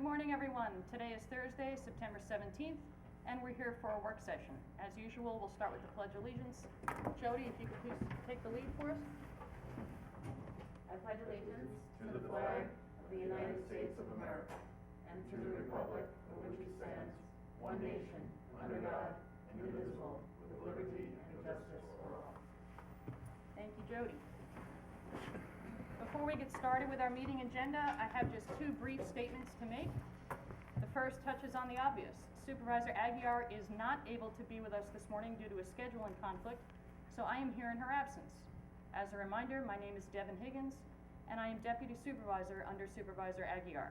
morning, everyone. Today is Thursday, September 17th, and we're here for a work session. As usual, we'll start with the Pledge of Allegiance. Jody, if you could please take the lead for us. I pledge allegiance to the flag of the United States of America and to the republic for which it stands, one nation, under God, indivisible, with liberty and justice for all. Thank you, Jody. Before we get started with our meeting agenda, I have just two brief statements to make. The first touches on the obvious. Supervisor Aguiar is not able to be with us this morning due to a scheduling conflict, so I am here in her absence. As a reminder, my name is Devin Higgins, and I am Deputy Supervisor under Supervisor Aguiar.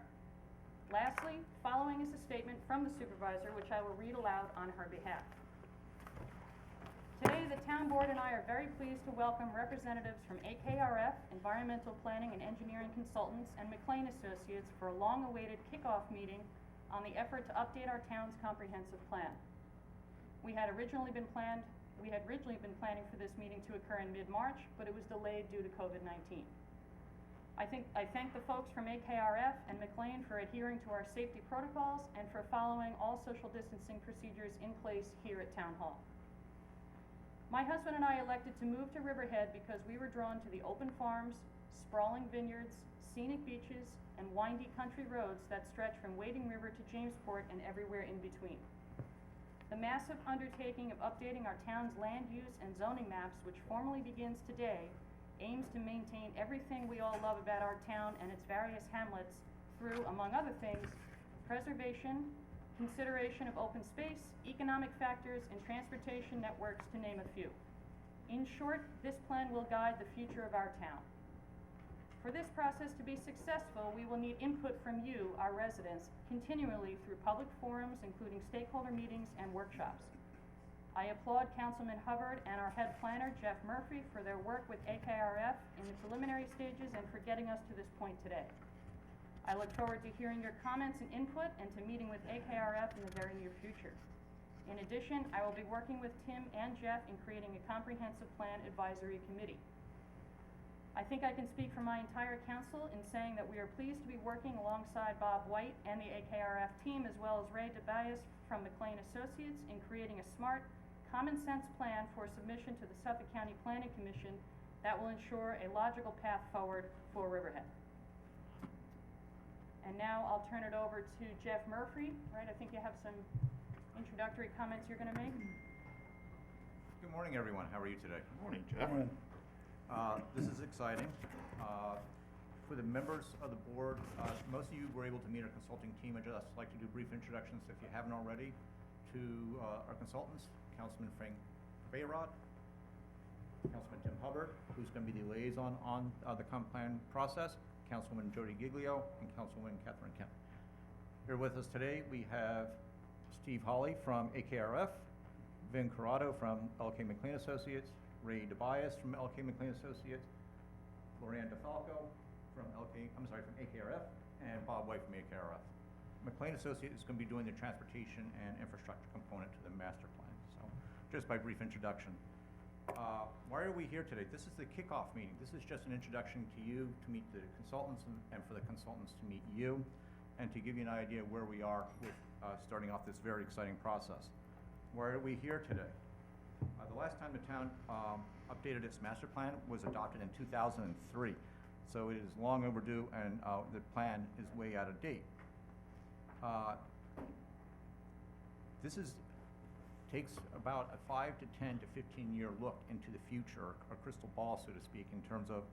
Lastly, following is a statement from the Supervisor, which I will read aloud on her behalf. Today, the Town Board and I are very pleased to welcome representatives from AKRF, Environmental Planning and Engineering Consultants, and McLean Associates for a long-awaited kickoff meeting on the effort to update our town's comprehensive plan. We had originally been planning for this meeting to occur in mid-March, but it was delayed due to COVID-19. I thank the folks from AKRF and McLean for adhering to our safety protocols and for following all social distancing procedures in place here at Town Hall. My husband and I elected to move to Riverhead because we were drawn to the open farms, sprawling vineyards, scenic beaches, and windy country roads that stretch from Wading River to Jamesport and everywhere in between. The massive undertaking of updating our town's land use and zoning maps, which formally begins today, aims to maintain everything we all love about our town and its various hamlets through, among other things, preservation, consideration of open space, economic factors, and transportation networks, to name a few. In short, this plan will guide the future of our town. For this process to be successful, we will need input from you, our residents, continually through public forums, including stakeholder meetings and workshops. I applaud Councilman Hubbard and our head planner, Jeff Murphy, for their work with AKRF in the preliminary stages and for getting us to this point today. I look forward to hearing your comments and input and to meeting with AKRF in the very near future. In addition, I will be working with Tim and Jeff in creating a comprehensive plan advisory committee. I think I can speak for my entire council in saying that we are pleased to be working alongside Bob White and the AKRF team, as well as Ray DeBias from McLean Associates, in creating a smart, common sense plan for submission to the Suffolk County Planning Commission that will ensure a logical path forward for Riverhead. And now I'll turn it over to Jeff Murphy. Right, I think you have some introductory comments you're going to make. Good morning, everyone. How are you today? Good morning, Jeff. This is exciting. For the members of the board, most of you were able to meet our consulting team. I'd just like to do brief introductions, if you haven't already, to our consultants, Councilman Frank Bayrod, Councilman Tim Hubbard, who's going to be the liaison on the comp plan process, Councilwoman Jody Giglio, and Councilwoman Catherine Kemp. Here with us today, we have Steve Hawley from AKRF, Vin Corrado from LK McLean Associates, Ray DeBias from LK McLean Associates, Lorianne DeFalco from AKRF, and Bob White from AKRF. McLean Associates is going to be doing the transportation and infrastructure component to the master plan. So, just by brief introduction. Why are we here today? This is the kickoff meeting. This is just an introduction to you to meet the consultants and for the consultants to meet you and to give you an idea where we are with starting off this very exciting process. Why are we here today? The last time the town updated its master plan was adopted in 2003. So it is long overdue and the plan is way out of date. Takes about a 5 to 10 to 15 year look into the future, a crystal ball, so to speak, in terms of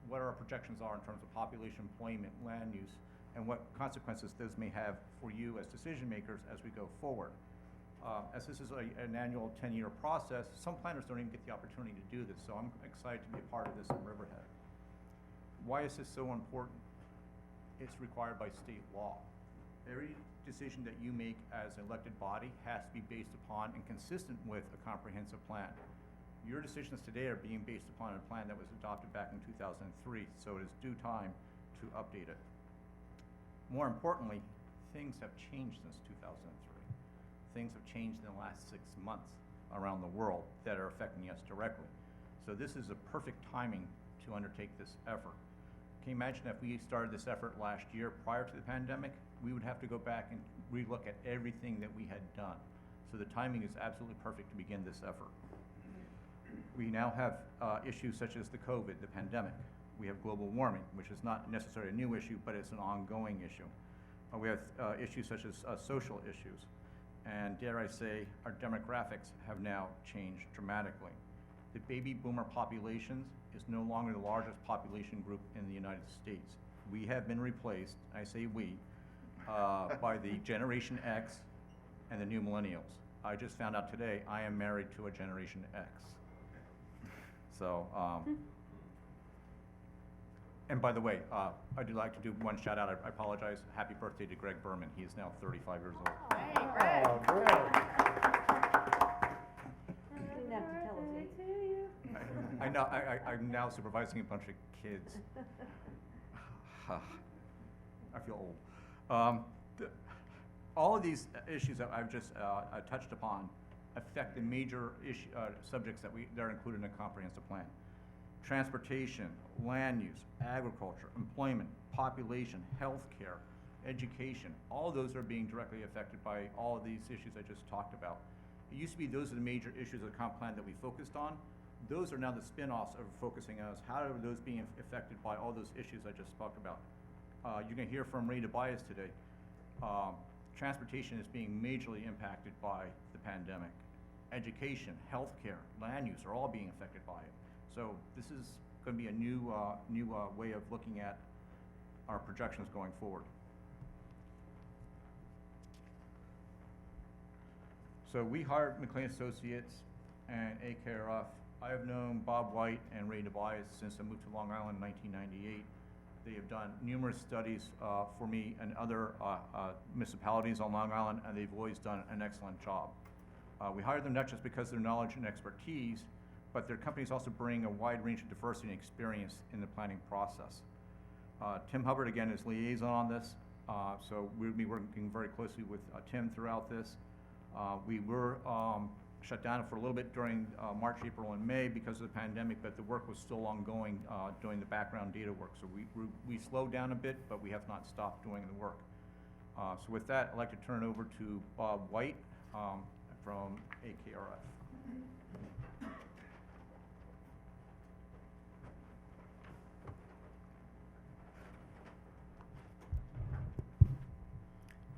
what our projections are in terms of population, employment, land use, and what consequences those may have for you as decision makers as we go forward. As this is an annual 10-year process, some planners don't even get the opportunity to do this, so I'm excited to be a part of this in Riverhead. Why is this so important? It's required by state law. Every decision that you make as an elected body has to be based upon and consistent with a comprehensive plan. Your decisions today are being based upon a plan that was adopted back in 2003, so it is due time to update it. More importantly, things have changed since 2003. Things have changed in the last 6 months around the world that are affecting us directly. So this is a perfect timing to undertake this effort. Can you imagine if we started this effort last year prior to the pandemic? we would have to go back and relook at everything that we had done. So the timing is absolutely perfect to begin this effort. We now have issues such as the COVID, the pandemic. We have global warming, which is not necessarily a new issue, but it's an ongoing issue. We have issues such as social issues. And dare I say, our demographics have now changed dramatically. The baby boomer population is no longer the largest population group in the United States. We have been replaced, I say we, by the Generation X and the new millennials. I just found out today I am married to a Generation X. So, and by the way, I do like to do one shout out. I apologize. Happy birthday to Greg Berman. He is now 35 years old. Hey, Greg. Oh, great. Didn't have to tell us age. I know, I'm now supervising a bunch of kids. I feel old. All of these issues that I've just touched upon affect the major subjects that are included in a comprehensive plan. Transportation, land use, agriculture, employment, population, healthcare, education, all of those are being directly affected by all of these issues I just talked about. It used to be those are the major issues of the comp plan that we focused on. Those are now the spin-offs of focusing on how are those being affected by all those issues I just spoke about. You're going to hear from Ray Tobias today. Transportation is being majorly impacted by the pandemic. Education, healthcare, land use are all being affected by it. So this is going to be a new way of looking at our projections going forward. So we hired McLean Associates and AKRF. I have known Bob White and Ray Tobias since I moved to Long Island in 1998. They have done numerous studies for me and other municipalities on Long Island, and they've always done an excellent job. We hired them not just because of their knowledge and expertise, but their companies also bring a wide range of diversity and experience in the planning process. Tim Hubbard, again, is liaison on this, so we'll be working very closely with Tim throughout this. We were shut down for a little bit during March, April, and May because of the pandemic, but the work was still ongoing doing the background data work. So we slowed down a bit, but we have not stopped doing the work. So with that, I'd like to turn it over to Bob White from AKRF.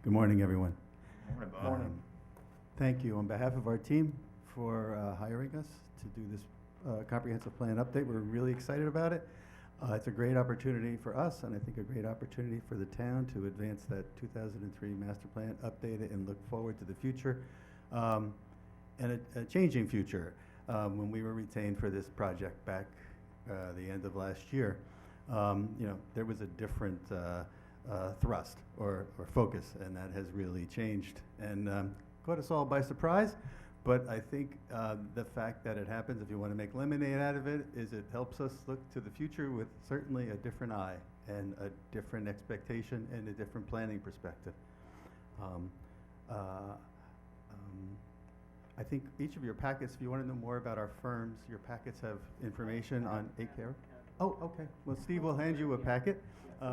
Good morning, everyone. Morning, Bob. Thank you on behalf of our team for hiring us to do this comprehensive plan update. We're really excited about it. It's a great opportunity for us, and I think a great opportunity for the town to advance that 2003 master plan, update it, and look forward to the future, and a changing future. When we were retained for this project back the end of last year, there was a different thrust or focus, and that has really changed and caught us all by surprise. But I think the fact that it happens, if you want to make lemonade out of it, is it helps us look to the future with certainly a different eye and a different expectation and a different planning perspective. I think each of your packets, if you want to know more about our firms, your packets have information on AKRF. Oh, okay. Well, Steve will hand you a packet. We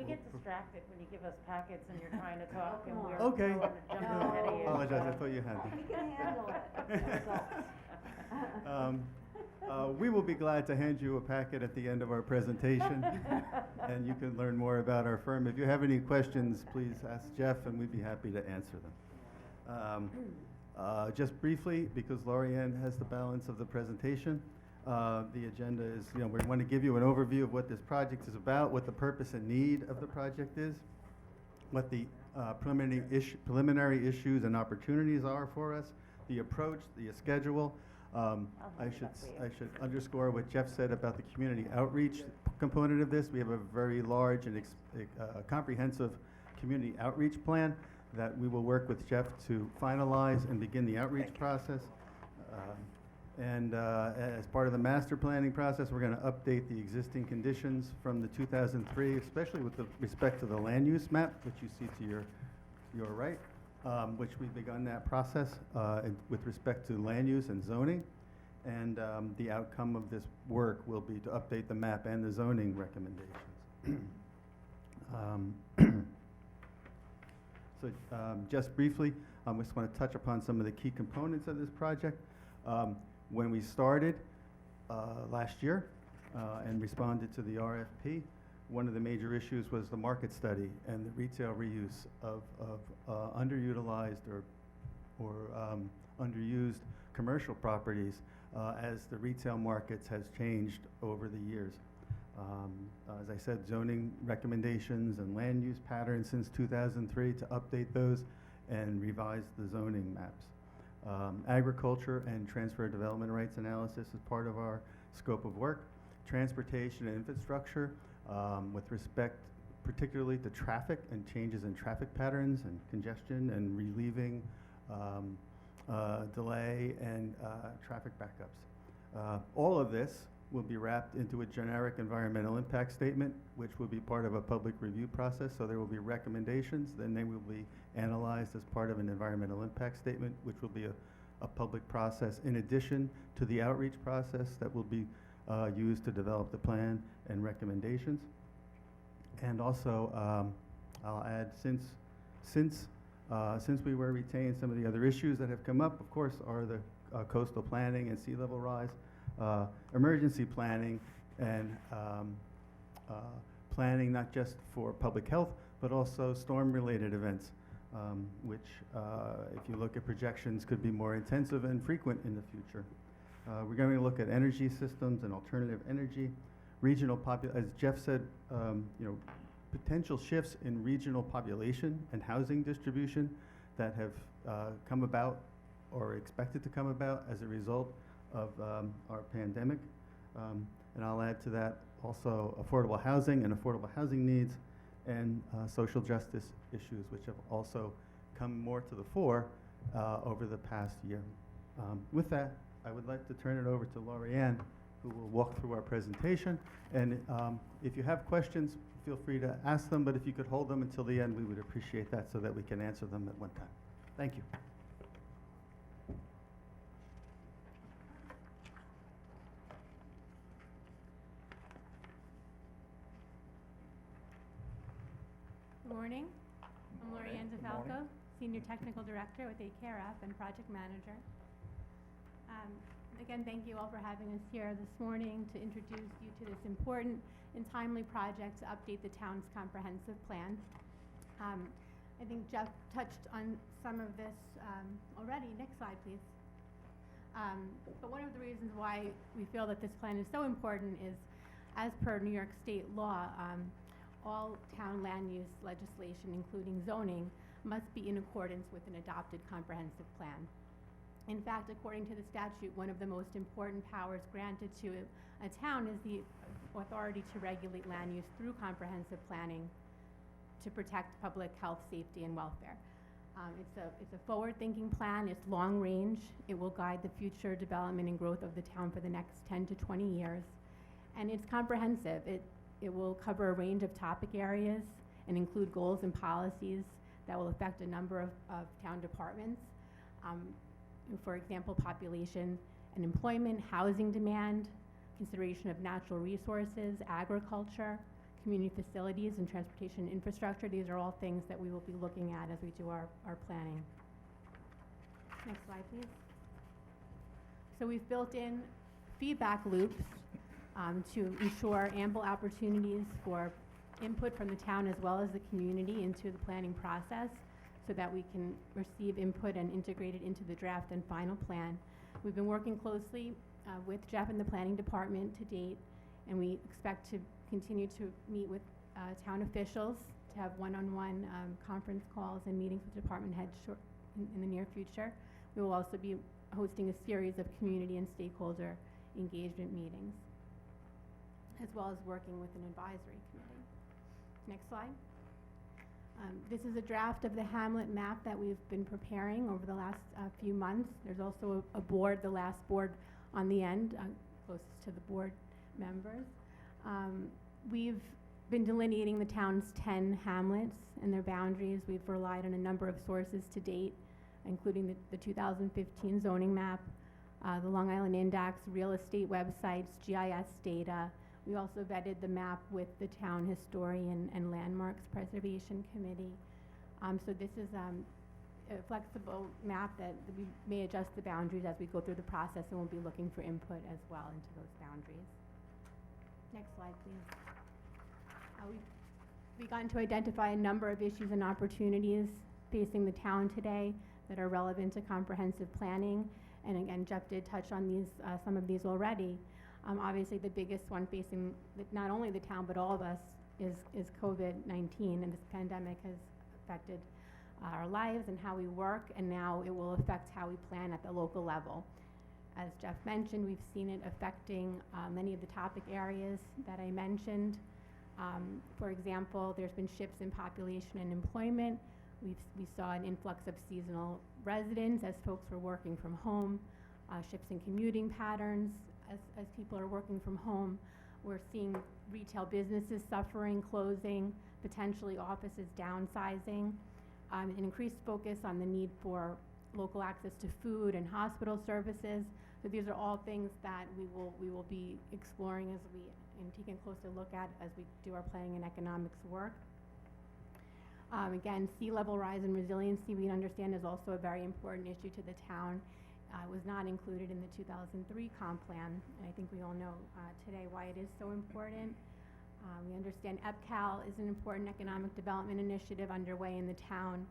get distracted when you give us packets and you're trying to talk and we're Okay. jumping ahead of you. Apologize, I thought you had me. We can handle it. We will be glad to hand you a packet at the end of our presentation, and you can learn more about our firm. If you have any questions, please ask Jeff, and we'd be happy to answer them. Just briefly, because Lorianne has the balance of the presentation, the agenda is, we want to give you an overview of what this project is about, what the purpose and need of the project is, what the preliminary issues and opportunities are for us, the approach, the schedule. I should underscore what Jeff said about the community outreach component of this. We have a very large and comprehensive community outreach plan that we will work with Jeff to finalize and begin the outreach process. And as part of the master planning process, we're going to update the existing conditions from the 2003, especially with respect to the land use map, which you see to your right, which we've begun that process with respect to land use and zoning. And the outcome of this work will be to update the map and the zoning recommendations. So just briefly, I just want to touch upon some of the key components of this project. When we started last year and responded to the RFP, one of the major issues was the market study and the retail reuse of underutilized or underused commercial properties as the retail markets has changed over the years. As I said, zoning recommendations and land use patterns since 2003 to update those and revise the zoning maps. Agriculture and transfer development rights analysis is part of our scope of work. Transportation and infrastructure with respect particularly to traffic and changes in traffic patterns and congestion and relieving delay and traffic backups. All of this will be wrapped into a generic environmental impact statement, which will be part of a public review process. So there will be recommendations, then they will be analyzed as part of an environmental impact statement, which will be a public process in addition to the outreach process that will be used to develop the plan and recommendations. And also, I'll add, since we were retained, some of the other issues that have come up, of course, are the coastal planning and sea level rise, emergency planning, and planning not just for public health, but also storm-related events, which, if you look at projections, could be more intensive and frequent in the future. We're going to look at energy systems and alternative energy, as Jeff said, potential shifts in regional population and housing distribution that have come about or expected to come about as a result of our pandemic. And I'll add to that also affordable housing and affordable housing needs and social justice issues, which have also come more to the fore over the past year. With that, I would like to turn it over to Lorianne, who will walk through our presentation. And if you have questions, feel free to ask them, but if you could hold them until the end, we would appreciate that so that we can answer them at one time. Thank you. Good morning. I'm Lorianne DeFalco, Senior Technical Director with AKRF and Project Manager. Again, thank you all for having us here this morning to introduce you to this important and timely project to update the town's comprehensive plan. I think Jeff touched on some of this already. Next slide, please. But one of the reasons why we feel that this plan is so important is, as per New York State law, all town land use legislation, including zoning, must be in accordance with an adopted comprehensive plan. In fact, according to the statute, one of the most important powers granted to a town is the authority to regulate land use through comprehensive planning to protect public health, safety, and welfare. It's a forward-thinking plan. It's long range. It will guide the future development and growth of the town for the next 10 to 20 years. And it's comprehensive. It will cover a range of topic areas and include goals and policies that will affect a number of town departments. For example, population and employment, housing demand, consideration of natural resources, agriculture, community facilities, and transportation infrastructure. These are all things that we will be looking at as we do our planning. Next slide, please. So we've built in feedback loops to ensure ample opportunities for input from the town as well as the community into the planning process, so that we can receive input and integrate it into the draft and final plan. We've been working closely with Jeff and the planning department to date, and we expect to continue to meet with town officials, to have one-on-one conference calls and meetings with department heads in the near future. We will also be hosting a series of community and stakeholder engagement meetings, as well as working with an advisory committee. Next slide. This is a draft of the Hamlet map that we've been preparing over the last few months. There's also a board, the last board on the end, closest to the board members. We've been delineating the town's 10 hamlets and their boundaries. We've relied on a number of sources to date, including the 2015 zoning map, the Long Island Index, real estate websites, GIS data. We also vetted the map with the town historian and landmarks preservation committee. So this is a flexible map that we may adjust the boundaries as we go through the process, and we'll be looking for input as well into those boundaries. Next slide, please. We've begun to identify a number of issues and opportunities facing the town today that are relevant to comprehensive planning. And again, Jeff did touch on these, some of these already. Obviously, the biggest one facing not only the town but all of us is COVID-19, and this pandemic has affected our lives and how we work, and now it will affect how we plan at the local level. As Jeff mentioned, we've seen it affecting many of the topic areas that I mentioned. For example, there's been shifts in population and employment. We saw an influx of seasonal residents as folks were working from home, shifts in commuting patterns as people are working from home. We're seeing retail businesses suffering, closing, potentially offices downsizing, an increased focus on the need for local access to food and hospital services. So these are all things that we will be exploring and taking a closer look at as we do our planning and economics work. Again, sea level rise and resiliency, we understand, is also a very important issue to the town. It was not included in the 2003 comp plan, and I think we all know today why it is so important. We understand EPCAL is an important economic development initiative underway in the town.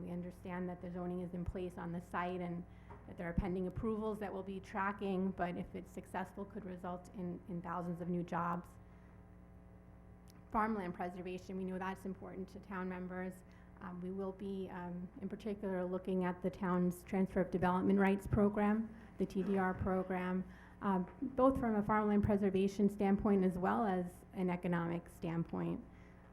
We understand that the zoning is in place on the site and that there are pending approvals that we'll be tracking, but if it's successful, could result in thousands of new jobs. Farmland preservation, we know that's important to town members. We will be, in particular, looking at the town's transfer of development rights program, the TDR program, both from a farmland preservation standpoint as well as an economic standpoint,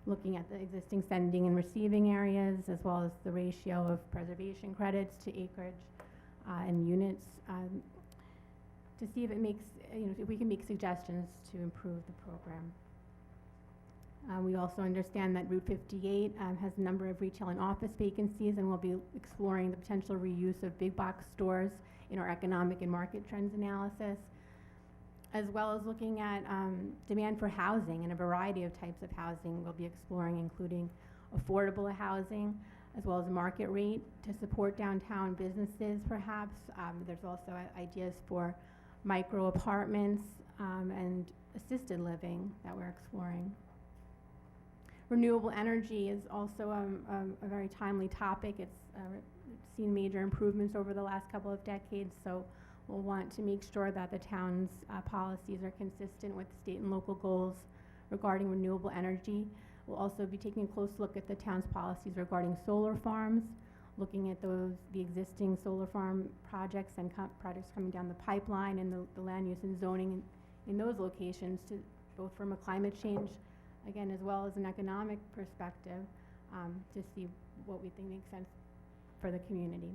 looking at the existing sending and receiving areas as well as the ratio of preservation credits to acreage and units to see if it makes, if we can make suggestions to improve the program. We also understand that Route 58 has a number of retail and office vacancies, and we'll be exploring the potential reuse of big box stores in our economic and market trends analysis, as well as looking at demand for housing and a variety of types of housing we'll be exploring, including affordable housing, as well as market rate to support downtown businesses, perhaps. There's also ideas for micro apartments and assisted living that we're exploring. Renewable energy is also a very timely topic. It's seen major improvements over the last couple of decades, so we'll want to make sure that the town's policies are consistent with state and local goals regarding renewable energy. We'll also be taking a close look at the town's policies regarding solar farms, looking at the existing solar farm projects and projects coming down the pipeline and the land use and zoning in those locations, to both from a climate change, again, as well as an economic perspective, to see what we think makes sense for the community.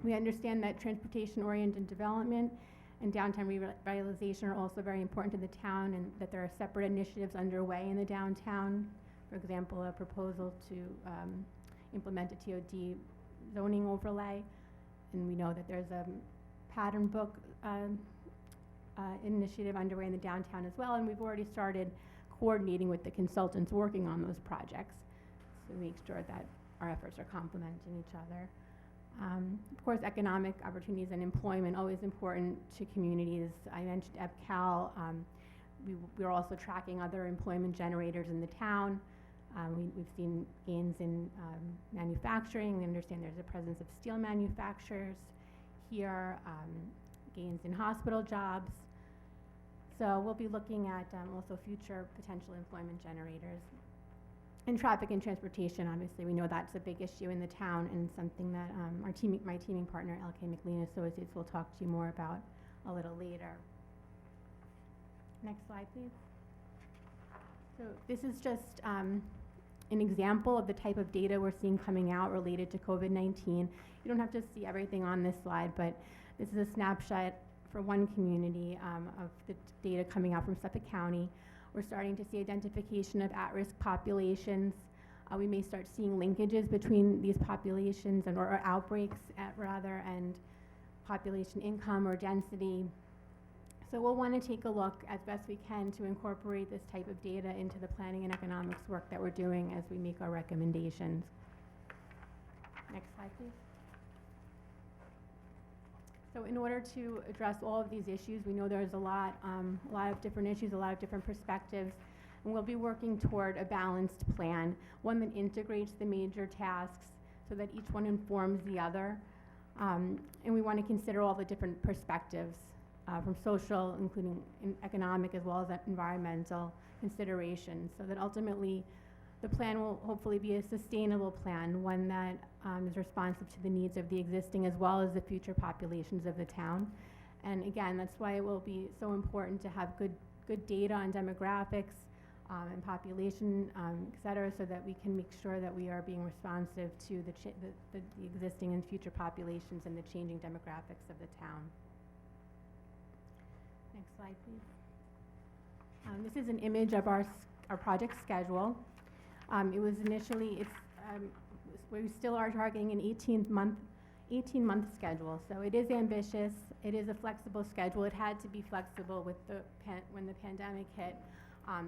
We understand that transportation-oriented development and downtown revitalization are also very important to the town, and that there are separate initiatives underway in the downtown. For example, a proposal to implement a TOD zoning overlay, and we know that there's a pattern book initiative underway in the downtown as well, and we've already started coordinating with the consultants working on those projects to make sure that our efforts are complementing each other. Of course, economic opportunities and employment, always important to communities. I mentioned EPCAL. We're also tracking other employment generators in the town. We've seen gains in manufacturing. We understand there's a presence of steel manufacturers here, gains in hospital jobs. So we'll be looking at also future potential employment generators. In traffic and transportation, obviously, we know that's a big issue in the town, and something that my teaming partner, LK McLean Associates, will talk to you more about a little later. Next slide, please. So this is just an example of the type of data we're seeing coming out related to COVID-19. You don't have to see everything on this slide, but this is a snapshot for one community of the data coming out from Suffolk County. We're starting to see identification of at-risk populations. We may start seeing linkages between these populations or outbreaks and population income or density. So we'll want to take a look as best we can to incorporate this type of data into the planning and economics work that we're doing as we make our recommendations. slide, please. So in order to address all of these issues, we know there's a lot of different issues, a lot of different perspectives, and we'll be working toward a balanced plan, one that integrates the major tasks so that each one informs the other. And we want to consider all the different perspectives from social, including economic, as well as environmental considerations, so that ultimately the plan will hopefully be a sustainable plan, one that is responsive to the needs of the existing as well as the future populations of the town. And again, that's why it will be so important to have good data on demographics and population, et cetera, so that we can make sure that we are being responsive to the existing and future populations and the changing demographics of the town. Next slide, please. This is an image of our project schedule. It was initially, we still are targeting an 18-month schedule. So it is ambitious. It is a flexible schedule. It had to be flexible with when the pandemic hit.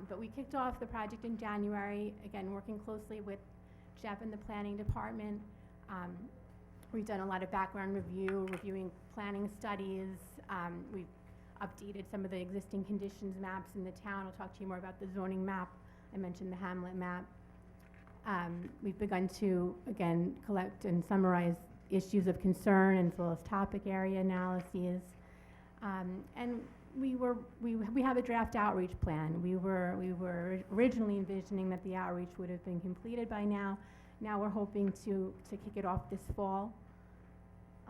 But we kicked off the project in January, again, working closely with Jeff and the planning department. We've done a lot of background reviewing planning studies. We've updated some of the existing conditions maps in the town. I'll talk to you more about the zoning map. I mentioned the Hamlet map. We've begun to, again, collect and summarize issues of concern as well as topic area analyses. And we have a draft outreach plan. We were originally envisioning that the outreach would have been completed by now. Now we're hoping to kick it off this fall.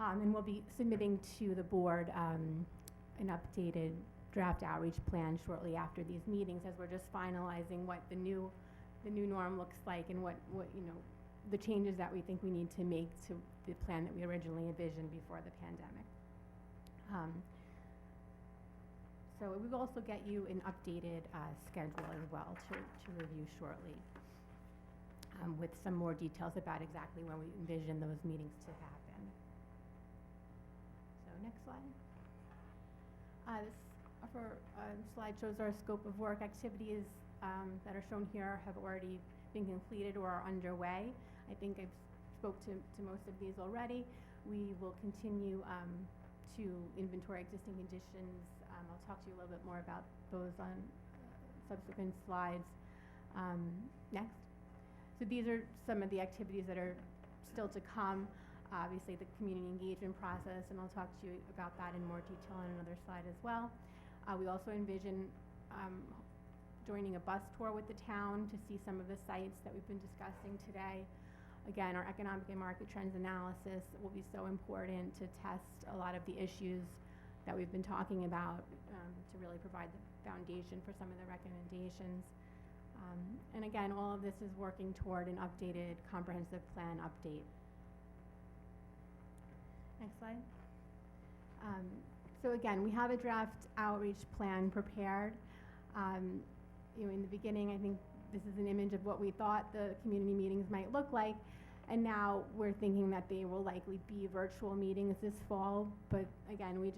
And we'll be submitting to the board an updated draft outreach plan shortly after these meetings, as we're just finalizing what the new norm looks like and what the changes that we think we need to make to the plan that we originally envisioned before the pandemic. So we will also get you an updated schedule as well to review shortly, with some more details about exactly when we envision those meetings to happen. So next slide. This slide shows our scope of work. Activities that are shown here have already been completed or are underway. I think I've spoke to most of these already. We will continue to inventory existing conditions. I'll talk to you a little bit more about those on subsequent slides. Next. So these are some of the activities that are still to come. Obviously the community engagement process, and I'll talk to you about that in more detail on another slide as well. We also envision joining a bus tour with the town to see some of the sites that we've been discussing today. Again, our economic and market trends analysis will be so important to test a lot of the issues that we've been talking about, to really provide the foundation for some of the recommendations. And again, all of this is working toward an updated comprehensive plan update. Next slide. So again, we have a draft outreach plan prepared. In the beginning, I think this is an image of what we thought the community meetings might look like, and now we're thinking that they will likely be virtual meetings this fall, but again, we're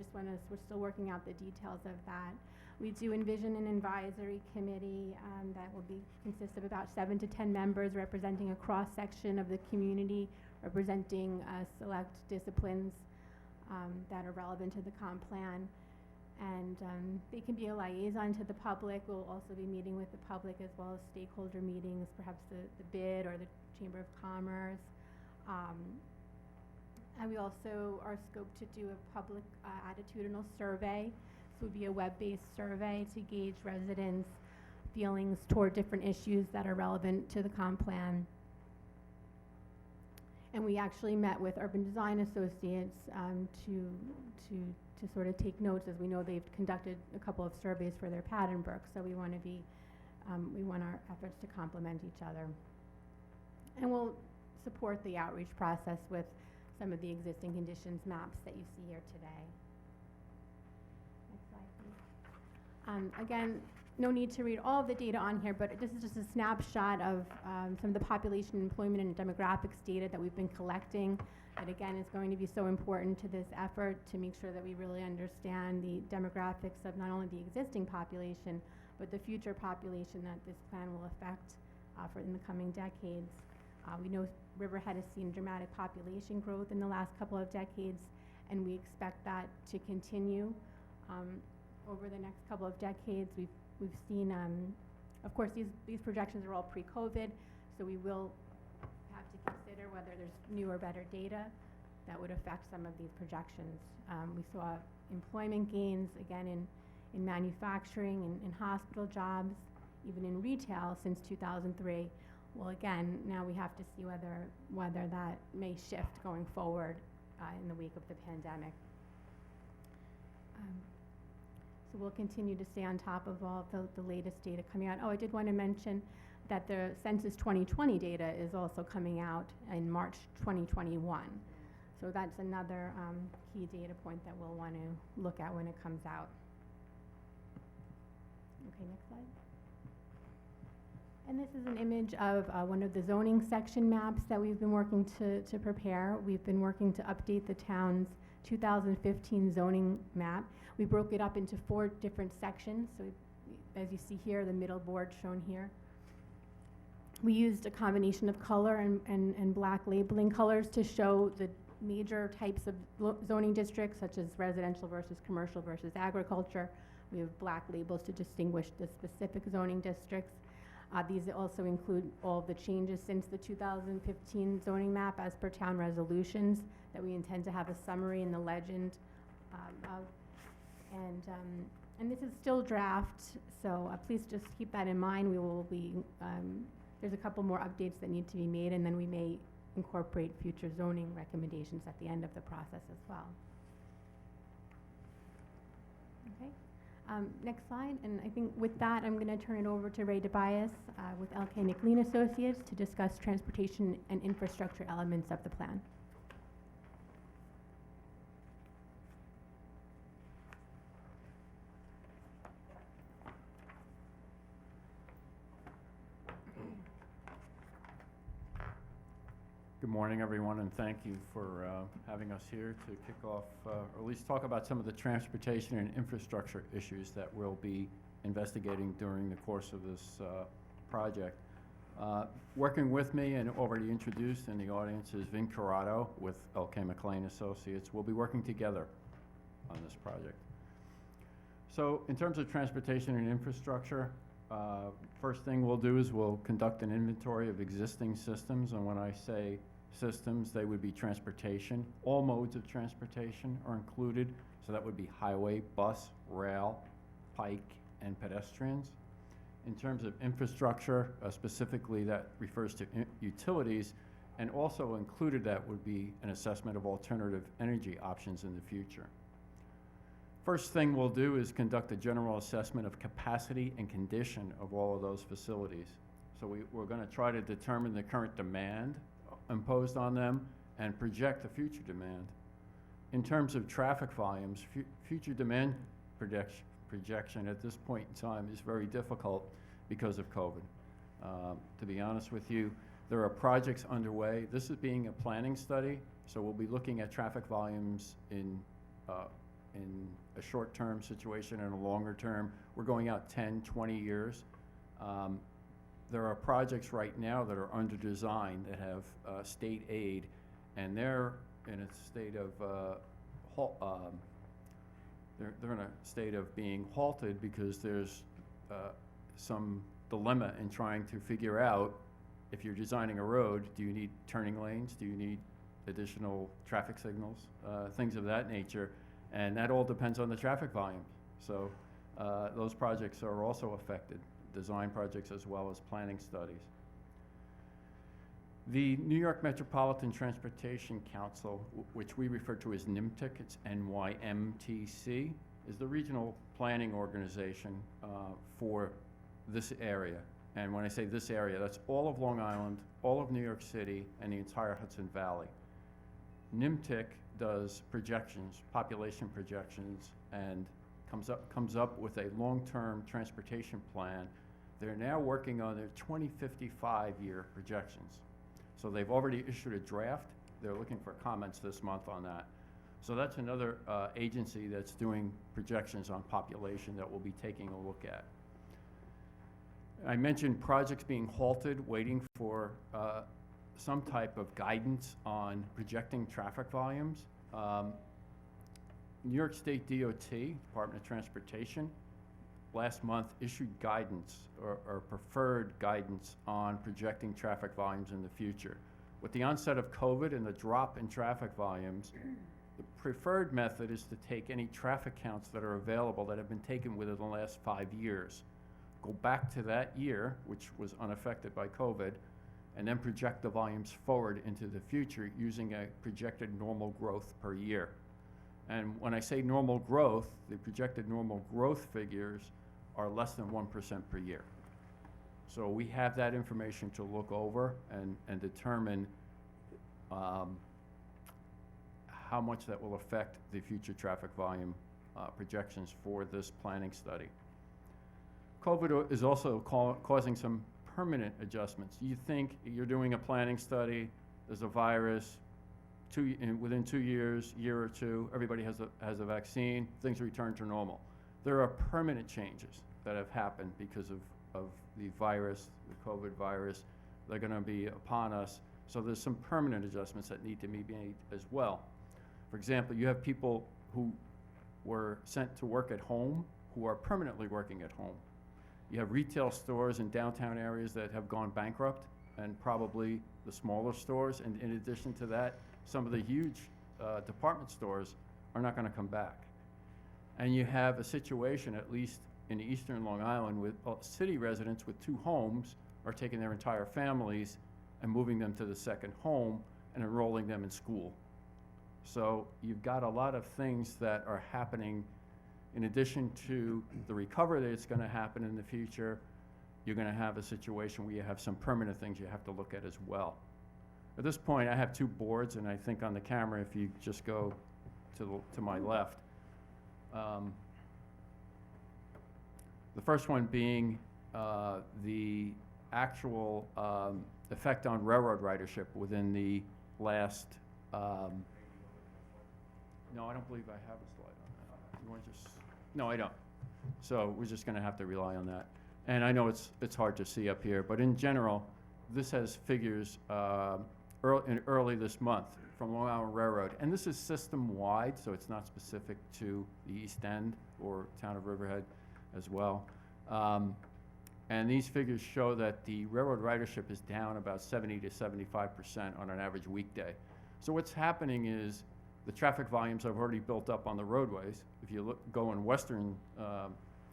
still working out the details of that. We do envision an advisory committee that will consist of about 7 to 10 members representing a cross-section of the community, representing select disciplines that are relevant to the comp plan. And they can be a liaison to the public. We'll also be meeting with the public as well as stakeholder meetings, perhaps the BID or the Chamber of Commerce. And we also are scoped to do a public attitudinal survey. This would be a web-based survey to gauge residents' feelings toward different issues that are relevant to the comp plan. And we actually met with Urban Design Associates to sort of take notes, as we know they've conducted a couple of surveys for their pattern book. So we want our efforts to complement each other. And we'll support the outreach process with some of the existing conditions maps that you see here today. Next slide, please. Again, no need to read all of the data on here, but this is just a snapshot of some of the population, employment, and demographics data that we've been collecting. That again is going to be so important to this effort to make sure that we really understand the demographics of not only the existing population, but the future population that this plan will affect in the coming decades. We know Riverhead has seen dramatic population growth in the last couple of decades, and we expect that to continue over the next couple of decades. We've seen, of course, these projections are all pre-COVID, so we will have to consider whether there's new or better data that would affect some of these projections. We saw employment gains, again, in manufacturing, in hospital jobs, even in retail since 2003. Well, again, now we have to see whether that may shift going forward in the wake of the pandemic. So we'll continue to stay on top of all the latest data coming out. Oh, I did want to mention that the Census 2020 data is also coming out in March 2021. So that's another key data point that we'll want to look at when it comes out. Okay, next slide. And this is an image of one of the zoning section maps that we've been working to prepare. We've been working to update the town's 2015 zoning map. We broke it up into 4 different sections. So as you see here, the middle board shown here. We used a combination of color and black labeling colors to show the major types of zoning districts, such as residential versus commercial versus agriculture. We have black labels to distinguish the specific zoning districts. These also include all of the changes since the 2015 zoning map as per town resolutions that we intend to have a summary in the legend of. And this is still draft, so please just keep that in mind. We will be, there's a couple more updates that need to be made, and then we may incorporate future zoning recommendations at the end of the process as well. Okay. Next slide, and I think with that, I'm going to turn it over to Ray DeBias with LK McLean Associates to discuss transportation and infrastructure elements of the plan. Good morning, everyone, and thank you for having us here to kick off, or at least talk about some of the transportation and infrastructure issues that we'll be investigating during the course of this project. Working with me and already introduced in the audience is Vin Corrado with LK McLean Associates. We'll be working together on this project. So in terms of transportation and infrastructure, first thing we'll do is we'll conduct an inventory of existing systems, and when I say systems, they would be transportation. All modes of transportation are included, so that would be highway, bus, rail, pike, and pedestrians. In terms of infrastructure, specifically that refers to utilities, and also included that would be an assessment of alternative energy options in the future. First thing we'll do is conduct a general assessment of capacity and condition of all of those facilities. So we're going to try to determine the current demand imposed on them and project the future demand. In terms of traffic volumes, future demand projection at this point in time is very difficult because of COVID. To be honest with you, there are projects underway. This is being a planning study, so we'll be looking at traffic volumes in a short-term situation and a longer term. We're going out 10, 20 years. There are projects right now that are under design that have state aid, and they're in a state of they're in a state of being halted because there's some dilemma in trying to figure out, if you're designing a road, do you need turning lanes? Do you need additional traffic signals? Things of that nature. And that all depends on the traffic volume. So those projects are also affected, design projects as well as planning studies. The New York Metropolitan Transportation Council, which we refer to as NYMTC, it's NYMTC, is the regional planning organization for this area. And when I say this area, that's all of Long Island, all of New York City, and the entire Hudson Valley. NYMTC does projections, population projections, and comes up with a long-term transportation plan. They're now working on their 2055 year projections. So they've already issued a draft. They're looking for comments this month on that. So that's another agency that's doing projections on population that we'll be taking a look at. I mentioned projects being halted, waiting for some type of guidance on projecting traffic volumes. New York State DOT, Department of Transportation, last month issued guidance or preferred guidance on projecting traffic volumes in the future. With the onset of COVID and the drop in traffic volumes, the preferred method is to take any traffic counts that are available that have been taken within the last 5 years, go back to that year, which was unaffected by COVID, and then project the volumes forward into the future using a projected normal growth per year. And when I say normal growth, the projected normal growth figures are less than 1% per year. So we have that information to look over and determine how much that will affect the future traffic volume projections for this planning study. COVID is also causing some permanent adjustments. You think you're doing a planning study, there's a virus, within 2 years, year or two, everybody has a vaccine, things return to normal. There are permanent changes that have happened because of the virus, the COVID virus. They're gonna be upon us. So there's some permanent adjustments that need to be made as well. For example, you have people who were sent to work at home who are permanently working at home. You have retail stores in downtown areas that have gone bankrupt, and probably the smaller stores. And in addition to that, some of the huge department stores are not gonna come back. And you have a situation, at least in eastern Long Island, with city residents with 2 homes are taking their entire families and moving them to the second home and enrolling them in school. So you've got a lot of things that are happening in addition to the recovery that's gonna happen in the future. You're gonna have a situation where you have some permanent things you have to look at as well. At this point, I have 2 boards, and I think on the camera, if you just go to my left, the first one being the actual effect on railroad ridership within the last, no, I don't believe I have a slide on that. You want to just, no, I don't. So we're just gonna have to rely on that. And I know it's hard to see up here, but in general, this has figures early this month from Long Island Railroad. And this is system-wide, so it's not specific to the East End or town of Riverhead as well. And these figures show that the railroad ridership is down about 70 to 75% on an average weekday. So what's happening is the traffic volumes have already built up on the roadways. If you go in western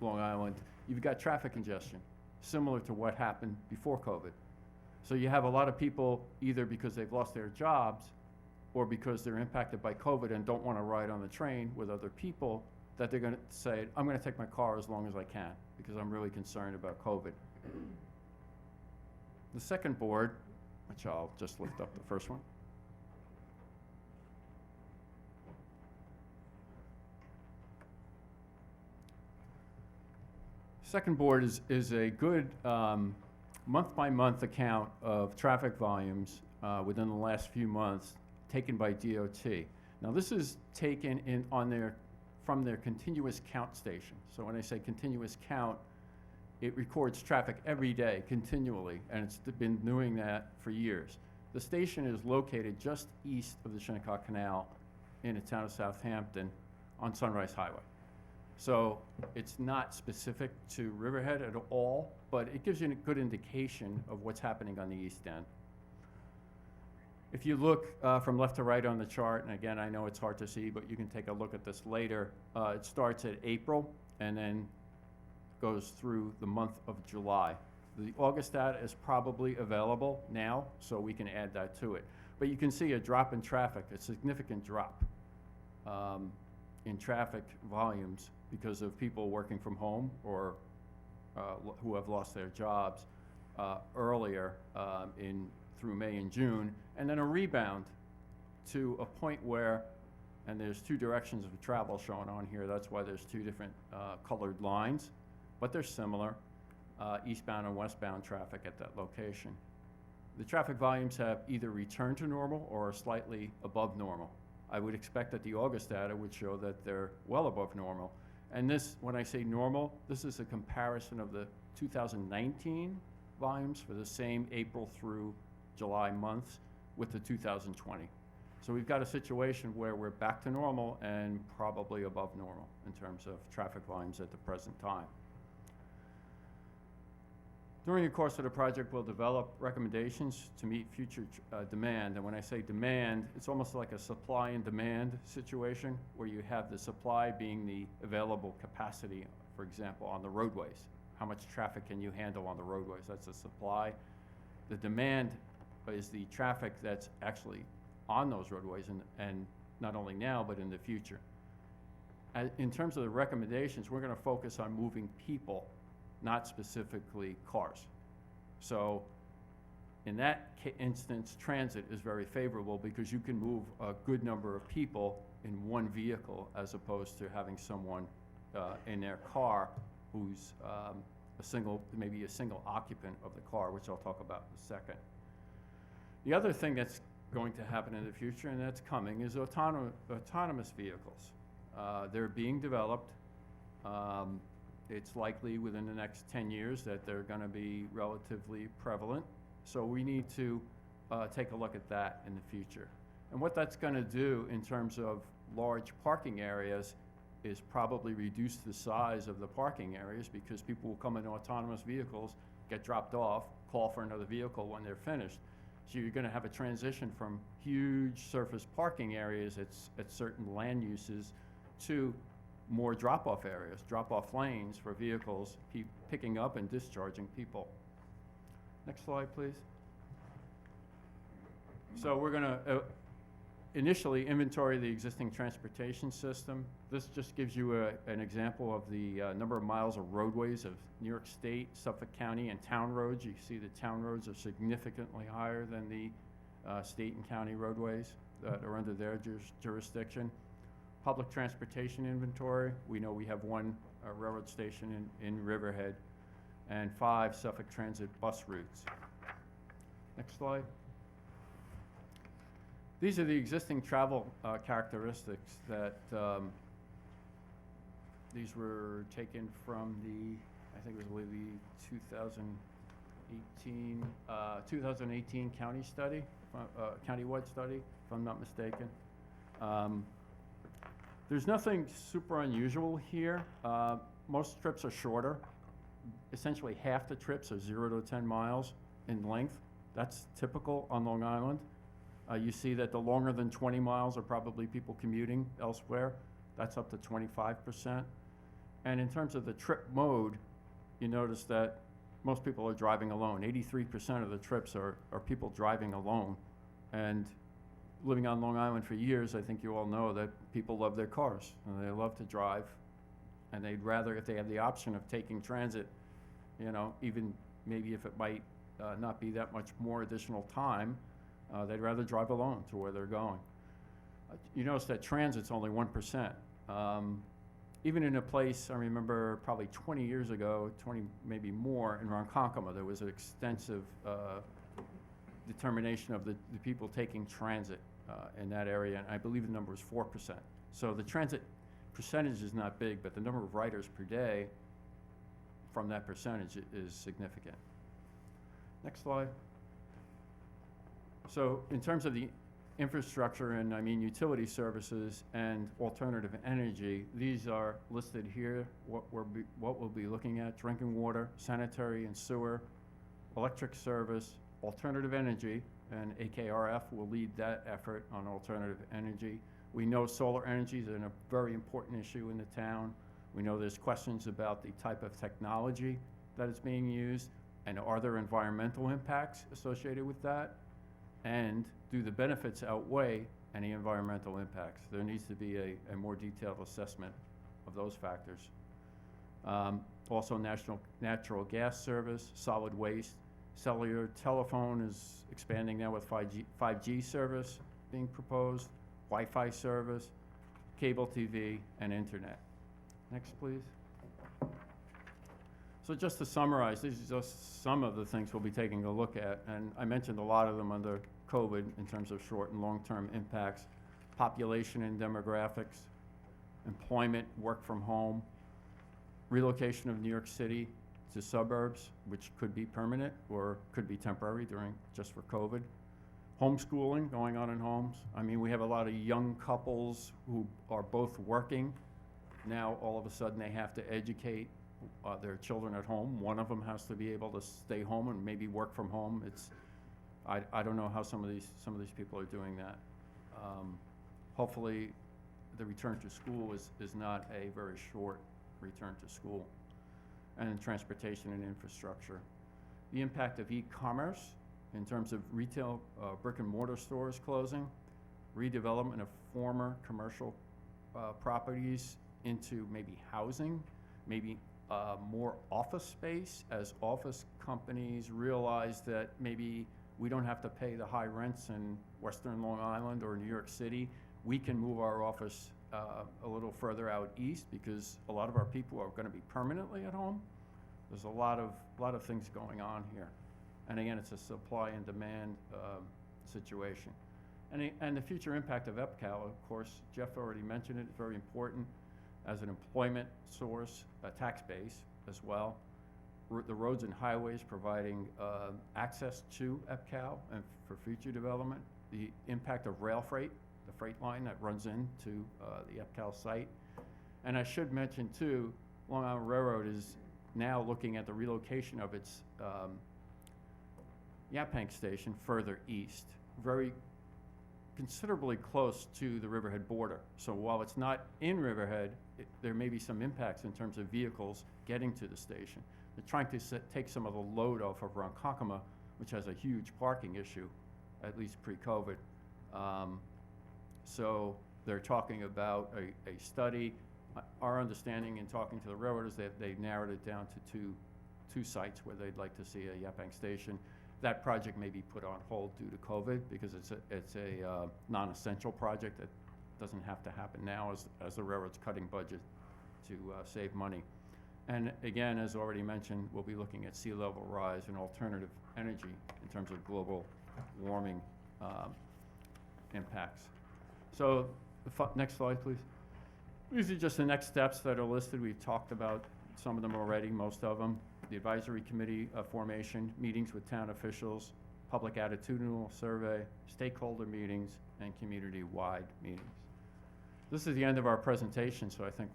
Long Island, you've got traffic congestion, similar to what happened before COVID. So you have a lot of people, either because they've lost their jobs or because they're impacted by COVID and don't want to ride on the train with other people, that they're going to say, I'm going to take my car as long as I can because I'm really concerned about COVID. The second board, which I'll just lift up the first one. Second board is a good month-by-month account of traffic volumes within the last few months taken by DOT. Now this is taken from their continuous count station. So when I say continuous count, it records traffic every day continually, and it's been doing that for years. The station is located just east of the Shinnecock Canal in the town of Southampton on Sunrise Highway. So it's not specific to Riverhead at all, but it gives you a good indication of what's happening on the East End. If you look from left to right on the chart, and again, I know it's hard to see, but you can take a look at this later. It starts at April and then goes through the month of July. The August data is probably available now, so we can add that to it. But you can see a drop in traffic, a significant drop in traffic volumes because of people working from home or who have lost their jobs earlier through May and June, and then a rebound to a point where, and there's 2 directions of travel shown on here, that's why there's 2 different colored lines, but they're similar, eastbound and westbound traffic at that location. The traffic volumes have either returned to normal or are slightly above normal. I would expect that the August data would show that they're well above normal. And this, when I say normal, this is a comparison of the 2019 volumes for the same April through July months with the 2020. So we've got a situation where we're back to normal and probably above normal in terms of traffic volumes at the present time. During the course of the project, we'll develop recommendations to meet future demand. And when I say demand, it's almost like a supply and demand situation where you have the supply being the available capacity, for example, on the roadways. How much traffic can you handle on the roadways? That's the supply. The demand is the traffic that's actually on those roadways, and not only now, but in the future. In terms of the recommendations, we're going to focus on moving people, not specifically cars. So in that instance, transit is very favorable because you can move a good number of people in one vehicle as opposed to having someone in their car who's maybe a single occupant of the car, which I'll talk about in a second. The other thing that's going to happen in the future, and that's coming, is autonomous vehicles. They're being developed. It's likely within the next 10 years that they're going to be relatively prevalent. So we need to take a look at that in the future. And what that's going to do in terms of large parking areas is probably reduce the size of the parking areas because people will come in autonomous vehicles, get dropped off, call for another vehicle when they're finished. So you're going to have a transition from huge surface parking areas at certain land uses to more drop-off areas, drop-off lanes for vehicles picking up and discharging people. Next slide, please. So we're going to initially inventory the existing transportation system. This just gives you an example of the number of miles of roadways of New York State, Suffolk County, and town roads. You see the town roads are significantly higher than the state and county roadways that are under their jurisdiction. Public transportation inventory, we know we have one railroad station in Riverhead and 5 Suffolk Transit bus routes. Next slide. These are the existing travel characteristics that these were taken from the, I think it was the 2018 county study, countywide study, if I'm not mistaken. There's nothing super unusual here. Most trips are shorter. Essentially half the trips are 0 to 10 miles in length. That's typical on Long Island. You see that the longer than 20 miles are probably people commuting elsewhere. That's up to 25%. And in terms of the trip mode, you notice that most people are driving alone. 83% of the trips are people driving alone. And living on Long Island for years, I think you all know that people love their cars and they love to drive, and they'd rather, if they have the option of taking transit, you know, even maybe if it might not be that much more additional time, they'd rather drive alone to where they're going. You notice that transit's only 1%. Even in a place, I remember probably 20 years ago, 20 maybe more, in Ronkonkoma, there was an extensive determination of the people taking transit in that area, and I believe the number is 4%. So the transit percentage is not big, but the number of riders per day from that percentage is significant. Next slide. So in terms of the infrastructure, and I mean utility services and alternative energy, these are listed here, what we'll be looking at: drinking water, sanitary and sewer, electric service, alternative energy, and AKRF will lead that effort on alternative energy. We know solar energy is a very important issue in the town. We know there's questions about the type of technology that is being used, and are there environmental impacts associated with that? And do the benefits outweigh any environmental impacts? There needs to be a more detailed assessment of those factors. Also natural gas service, solid waste, cellular telephone is expanding now with 5G service being proposed, Wi-Fi service, cable TV, and internet. Next, please. So just to summarize, these are just some of the things we'll be taking a look at, and I mentioned a lot of them under COVID in terms of short and long-term impacts: population and demographics, employment, work from home, relocation of New York City to suburbs, which could be permanent or could be temporary just for COVID. Homeschooling going on in homes. I mean, we have a lot of young couples who are both working. Now, all of a sudden, they have to educate their children at home. One of them has to be able to stay home and maybe work from home. I don't know how some of these people are doing that. Hopefully, the return to school is not a very short return to school. And then transportation and infrastructure. The impact of e-commerce in terms of retail, brick and mortar stores closing, redevelopment of former commercial properties into maybe housing, maybe more office space as office companies realize that maybe we don't have to pay the high rents in Western Long Island or New York City. We can move our office a little further out east because a lot of our people are going to be permanently at home. There's a lot of things going on here. And again, it's a supply and demand situation. And the future impact of EPCAL, of course, Jeff already mentioned it, it's very important as an employment source, a tax base as well. The roads and highways providing access to EPCAL and for future development. The impact of rail freight, the freight line that runs into the EPCAL site. And I should mention too, Long Island Railroad is now looking at the relocation of its Yaphank station further east, very considerably close to the Riverhead border. So while it's not in Riverhead, there may be some impacts in terms of vehicles getting to the station. They're trying to take some of the load off of Ronkonkoma, which has a huge parking issue, at least pre-COVID. So they're talking about a study. Our understanding in talking to the railroaders, they've narrowed it down to two sites where they'd like to see a Yaphank station. That project may be put on hold due to COVID because it's a non-essential project that doesn't have to happen now as the railroad's cutting budget to save money. And again, as already mentioned, we'll be looking at sea level rise and alternative energy in terms of global warming impacts. So next slide, please. These are just the next steps that are listed. We've talked about some of them already, most of them. The advisory committee formation, meetings with town officials, public attitudinal survey, stakeholder meetings, and community-wide meetings. This is the end of our presentation, so I think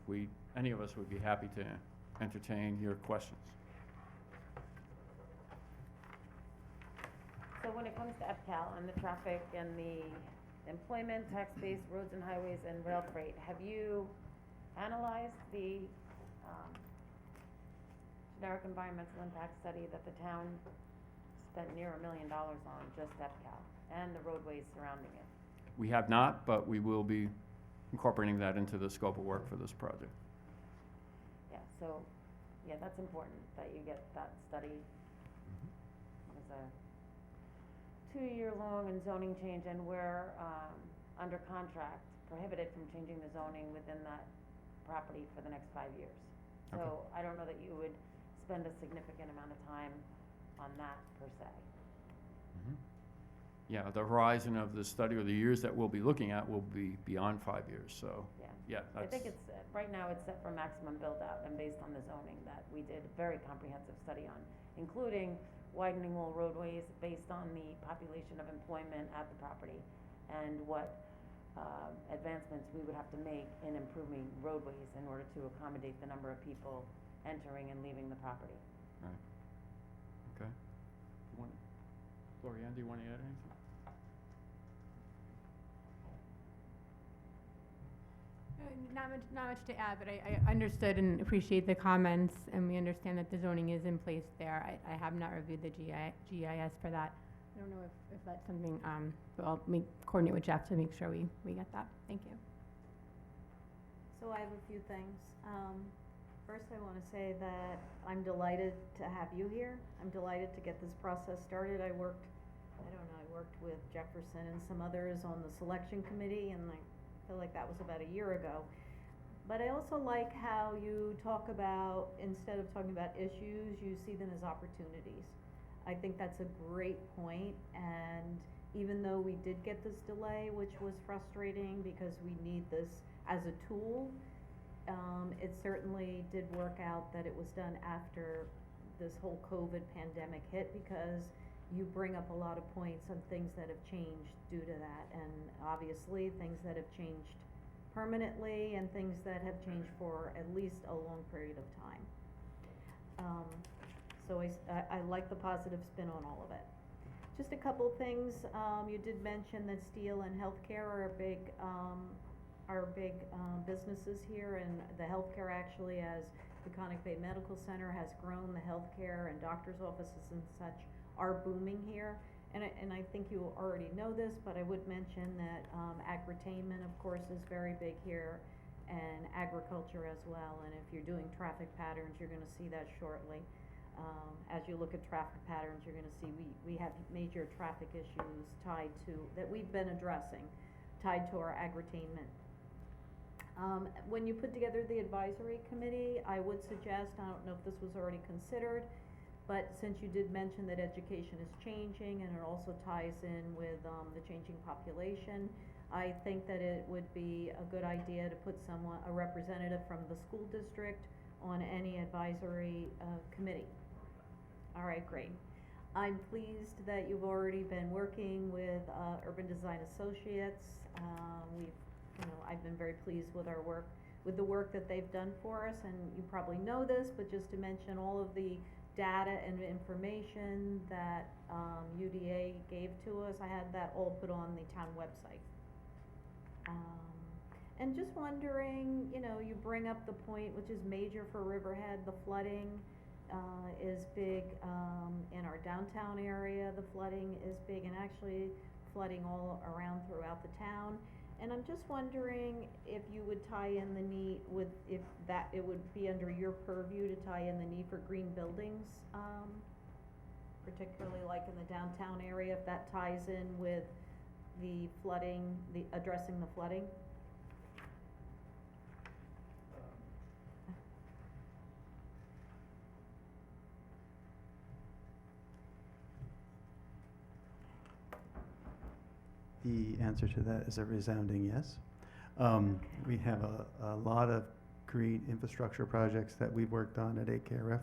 any of us would be happy to entertain your questions. So when it comes to EPCAL and the traffic and the employment, tax base, roads and highways, and rail freight, have you analyzed the generic environmental impact study that the town spent near $1 million on just EPCAL and the roadways surrounding it? We have not, but we will be incorporating that into the scope of work for this project. Yeah, so, yeah, that's important that you get that study. It was a 2-year-long and zoning change, and we're under contract, prohibited from changing the zoning within that property for the next 5 years. So Okay. I don't know that you would spend a significant amount of time on that per se. Yeah, the horizon of the study or the years that we'll be looking at will be beyond 5 years, so, yeah, I that's. think it's, right now it's set for maximum build-out and based on the zoning that we did a very comprehensive study on, including widening all roadways based on the population of employment at the property and what advancements we would have to make in improving roadways in order to accommodate the number of people entering and leaving the property. Right. Okay. Glorianne, do you want to add anything? Not much to add, but I understood and appreciate the comments, and we understand that the zoning is in place there. I have not reviewed the GIS for that. I don't know if that's something, but I'll coordinate with Jeff to make sure we get that. Thank you. So I have a few things. First, I want to say that I'm delighted to have you here. I'm delighted to get this process started. I worked with Jefferson and some others on the selection committee, and I feel like that was about a year ago. But I also like how you talk about, instead of talking about issues, you see them as opportunities. I think that's a great point, and even though we did get this delay, which was frustrating because we need this as a tool, it certainly did work out that it was done after this whole COVID pandemic hit, because you bring up a lot of points on things that have changed due to that, and obviously, things that have changed permanently and things that have changed for at least a long period of time. So I like the positive spin on all of it. Just a couple things, you did mention that steel and healthcare are big businesses here, and the healthcare actually, as Peconic Bay Medical Center has grown, the healthcare and doctor's offices and such are booming here. And I think you already know this, but I would mention that agritainment, of course, is very big here, and agriculture as well. And if you're doing traffic patterns, you're gonna see that shortly. As you look at traffic patterns, you're gonna see we have major traffic issues tied to, that we've been addressing, tied to our agritainment. When you put together the advisory committee, I would suggest, I don't know if this was already considered, but since you did mention that education is changing and it also ties in with the changing population, I think that it would be a good idea to put a representative from the school district on any advisory committee. All right, great. I'm pleased that you've already been working with Urban Design Associates. I've been very pleased with our work, with the work that they've done for us, and you probably know this, but just to mention all of the data and information that UDA gave to us, I had that all put on the town website. And just wondering, you bring up the point, which is major for Riverhead, the flooding is big in our downtown area. The flooding is big, and actually flooding all around throughout the town. And I'm just wondering if you would tie in the need with, if that, it would be under your purview to tie in the need for green buildings, particularly like in the downtown area, if that ties in with the flooding, addressing the flooding? The answer to that is a resounding yes. We have a lot of green infrastructure projects that we've worked on at AKRF.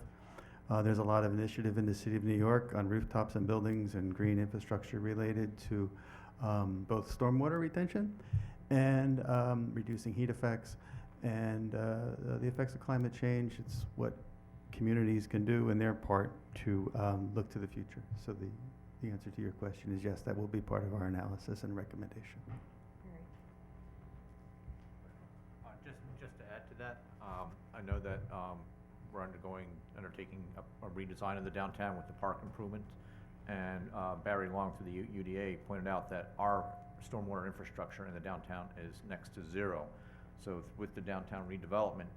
There's a lot of initiative in the city of New York on rooftops and buildings and green infrastructure related to both stormwater retention and reducing heat effects and the effects of climate change. It's what communities can do in their part to look to the future. So the answer to your question is yes, that will be part of our analysis and recommendation. Just to add to that, I know that we're undertaking a redesign of the downtown with the park improvements, and Barry Long through the UDA pointed out that our stormwater infrastructure in the downtown is next to zero. So with the downtown redevelopment,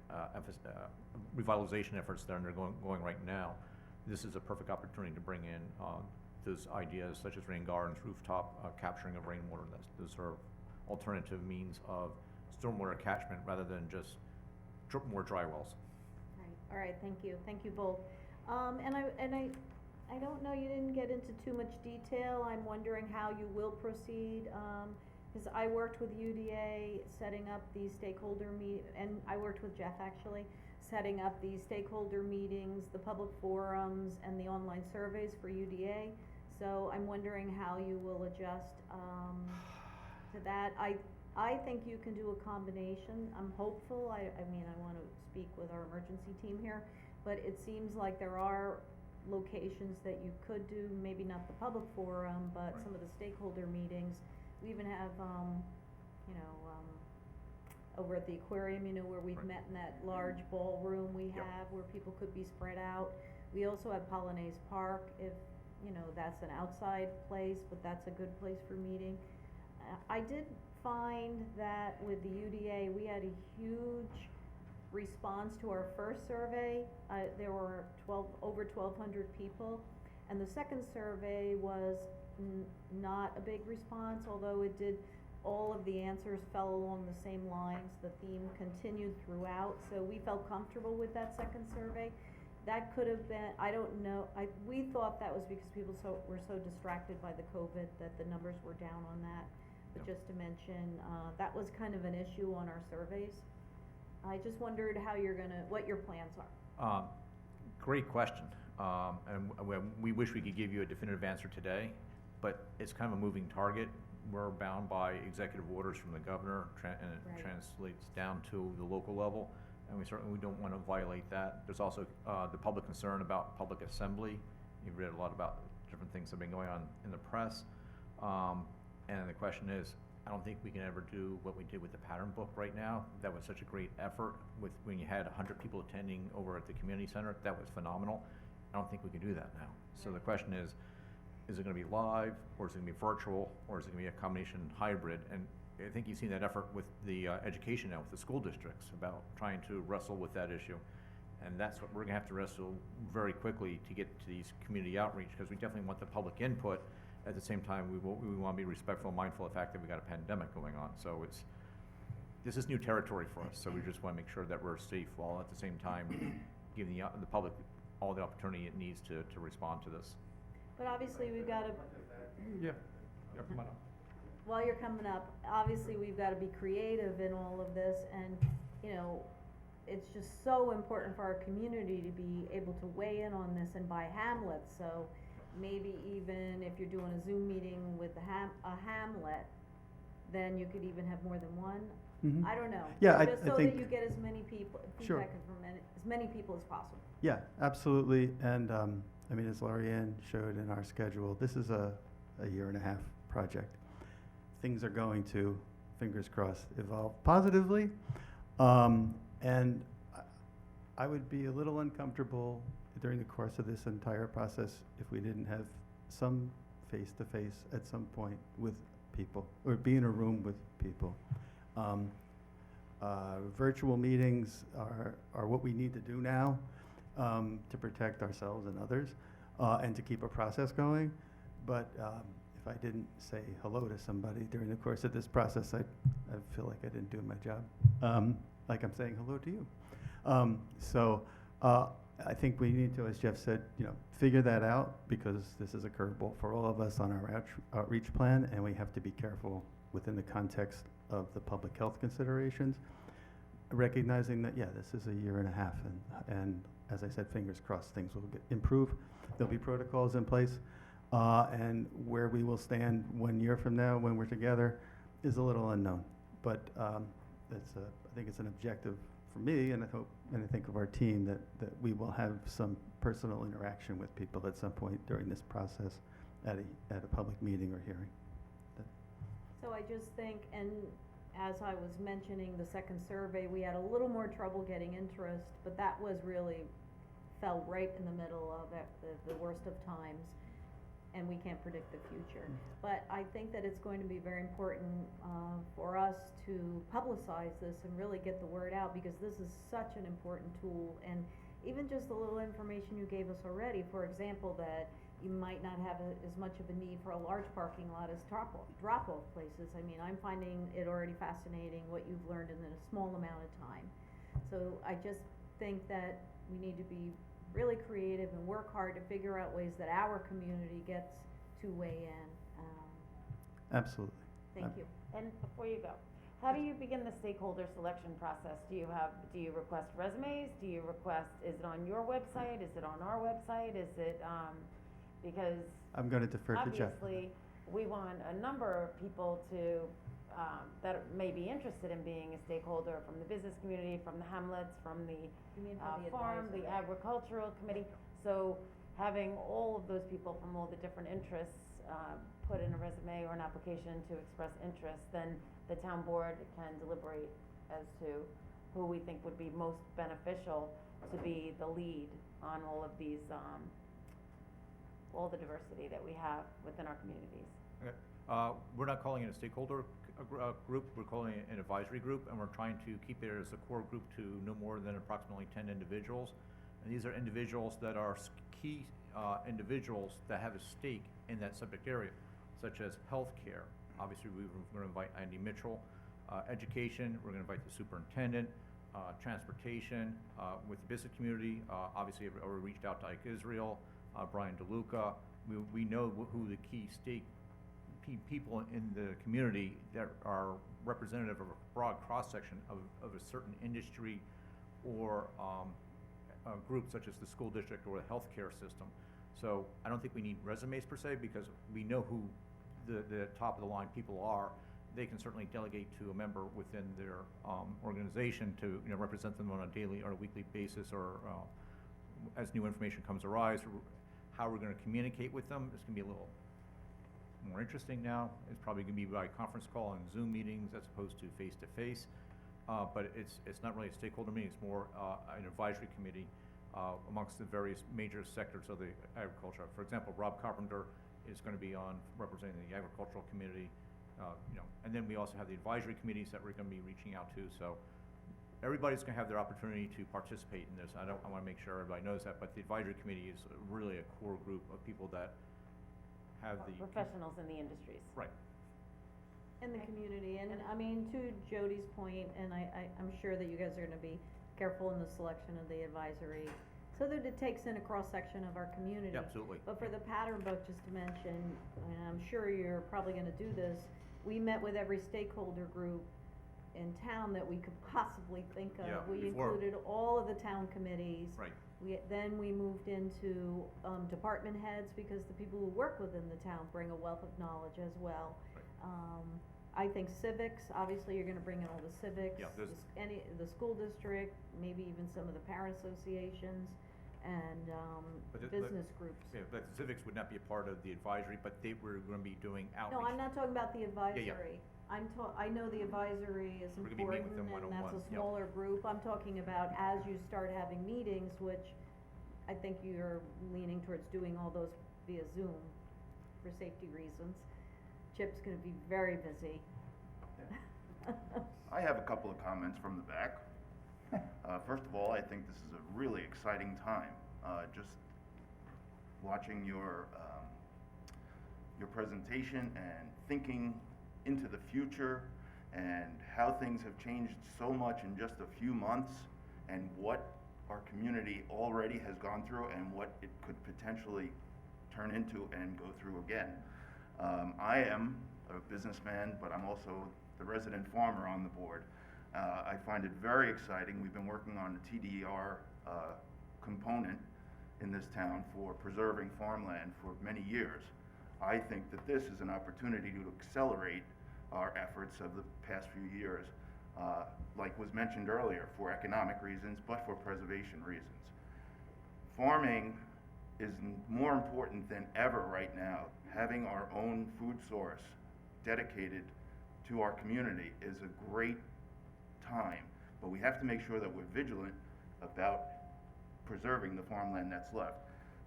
revitalization efforts that are going right now, this is a perfect opportunity to bring in those ideas such as rain gardens, rooftop capturing of rainwater. Those are alternative means of stormwater catchment rather than just more dry wells. All right, thank you both. And I don't know, you didn't get into too much detail. I'm wondering how you will proceed, because I worked with UDA setting up the stakeholder and I worked with Jeff actually, setting up the stakeholder meetings, the public forums, and the online surveys for UDA. So I'm wondering how you will adjust to that. I think you can do a combination. I'm hopeful. I mean, I want to speak with our emergency team here, but it seems like there are locations that you could do, maybe not the public forum, but some of the stakeholder meetings. We even have, over at the aquarium, where we've met in that large ballroom we have, where people could be spread out. We also have Polonaise Park, if, that's an outside place, but that's a good place for meeting. I did find that with the UDA, we had a huge response to our first survey. There were over 1,200 people, and the second survey was not a big response, although it did, all of the answers fell along the same lines. The theme continued throughout, so we felt comfortable with that second survey. That could have been, I don't know, we thought that was because people were so distracted by the COVID that the numbers were down on that. But just to mention, that was kind of an issue on our surveys. I just wondered what your plans are. Great question. we wish we could give you a definitive answer today, but it's kind of a moving target. We're bound by executive orders from the governor, and it Right. translates down to the local level, and we don't want to violate that. There's also the public concern about public assembly. You've read a lot about different things that have been going on in the press. And the question is, I don't think we can ever do what we did with the pattern book right now. That was such a great effort when you had 100 people attending over at the community center. That was phenomenal. I don't think we can do that now. So the question is it gonna be live, or is it gonna be virtual, or is it gonna be a combination hybrid? And I think you've seen that effort with the education now, with the school districts, about trying to wrestle with that issue. And that's what we're gonna have to wrestle very quickly to get to these community outreach, because we definitely want the public input. At the same time, we wanna be respectful and mindful of the fact that we got a pandemic going on. So this is new territory for us, so we just wanna make sure that we're safe, while at the same time giving the public all the opportunity it needs to respond to this. But obviously, we've gotta, Yeah, come on up. while you're coming up, obviously, we've gotta be creative in all of this, and, you know, it's just so important for our community to be able to weigh in on this and buy Hamlets, so maybe even if you're doing a Zoom meeting with a Hamlet, then you could even have more than one. Mhm. I don't know. Yeah, I Just so think- that you get as many people, Sure. feedback from as many people as possible. Yeah, absolutely, and, I mean, as Lorianne showed in our schedule, this is a 1.5-year project. Things are going to, fingers crossed, evolve positively, and I would be a little uncomfortable during the course of this entire process if we didn't have some face-to-face at some point with people, or be in a room with people. Virtual meetings are what we need to do now, to protect ourselves and others, and to keep a process going. But if I didn't say hello to somebody during the course of this process, I feel like I didn't do my job, like I'm saying hello to you. So I think we need to, as Jeff said, figure that out, because this is a curveball for all of us on our outreach plan, and we have to be careful within the context of the public health considerations, recognizing that, yeah, this is a 1.5 years, and as I said, fingers crossed, things will improve. There'll be protocols in place, and where we will stand 1 year from now when we're together is a little unknown. But I think it's an objective for me, and I think of our team, that we will have some personal interaction with people at some point during this process at a public meeting or hearing. So I just think, and as I was mentioning, the second survey, we had a little more trouble getting interest, but that fell right in the middle of the worst of times, and we can't predict the future. But I think that it's going to be very important for us to publicize this and really get the word out, because this is such an important tool. And even just the little information you gave us already, for example, that you might not have as much of a need for a large parking lot as drop-off places. I mean, I'm finding it already fascinating what you've learned in a small amount of time. So I just think that we need to be really creative and work hard to figure out ways that our community gets to weigh in. Absolutely. Thank you. And before you go, how do you begin the stakeholder selection process? Do you request resumes? Is it on your website? Is it on our website? Is it, because I'm going to defer to Jeff. obviously, we want a number of people that may be interested in being a stakeholder, from the business community, from the hamlets, from the You mean for the farm, the advisory? agricultural committee. So having all of those people from all the different interests put in a resume or an application to express interest, then the town board can deliberate as to who we think would be most beneficial to be the lead on all of these, all the diversity that we have within our communities. Okay. We're not calling it a stakeholder group, we're calling it an advisory group, and we're trying to keep it as a core group to no more than approximately 10 individuals. And these are individuals that are key individuals that have a stake in that subject area, such as healthcare. Obviously, we're going to invite Andy Mitchell. Education, we're going to invite the superintendent. Transportation, with the business community, obviously I've already reached out to Ike Israel, Brian DeLuca. We know who the key people in the community that are representative of a broad cross-section of a certain industry or groups such as the school district or the healthcare system. So I don't think we need resumes per se, because we know who the top of the line people are. They can certainly delegate to a member within their organization to, you know, represent them on a daily or a weekly basis, or as new information comes arise, or how we're gonna communicate with them. It's gonna be a little more interesting now. It's probably gonna be by conference call and Zoom meetings as opposed to face-to-face. But it's not really a stakeholder meeting, it's more an advisory committee amongst the various major sectors of the agriculture. For example, Rob Carpenter is gonna be on representing the agricultural community, you know, and then we also have the advisory committees that we're gonna be reaching out to. So everybody's gonna have their opportunity to participate in this. I wanna make sure everybody knows that, but the advisory committee is really a core group of people that have the. Professionals in the industries. Right. In the community, and I mean, to Jody's point, and I'm sure that you guys are gonna be careful in the selection of the advisory, so that it takes in a cross-section of our community. Yeah, absolutely. But for the pattern book, just to mention, and I'm sure you're probably gonna do this, we met with every stakeholder group in town that we could possibly think of. Yeah, We before- included all of the town committees. Right. Then we moved into, department heads, because the people who work within the town bring a wealth of knowledge as well. Right. I think civics, obviously you're gonna bring in all the civics. Yeah, there's- The school district, maybe even some of the parent associations, and, But the- business groups. Yeah, but civics would not be a part of the advisory, but they were gonna be doing outreach. No, I'm not talking about the advisory. I know the advisory is We're gonna be meeting important, with them and that's one-on-one, a yeah. smaller group. I'm talking about as you start having meetings, which I think you're leaning towards doing all those via Zoom for safety reasons. Chip's gonna be very busy. I have a couple of comments from the back. First of all, I think this is a really exciting time. Just watching your presentation and thinking into the future and how things have changed so much in just a few months, and what our community already has gone through and what it could potentially turn into and go through again. I am a businessman, but I'm also the resident farmer on the board. I find it very exciting. We've been working on the TDR component in this town for preserving farmland for many years. I think that this is an opportunity to accelerate our efforts of the past few years, like was mentioned earlier, for economic reasons, but for preservation reasons. Farming is more important than ever right now. Having our own food source dedicated to our community is a great time, but we have to make sure that we're vigilant about preserving the farmland that's left.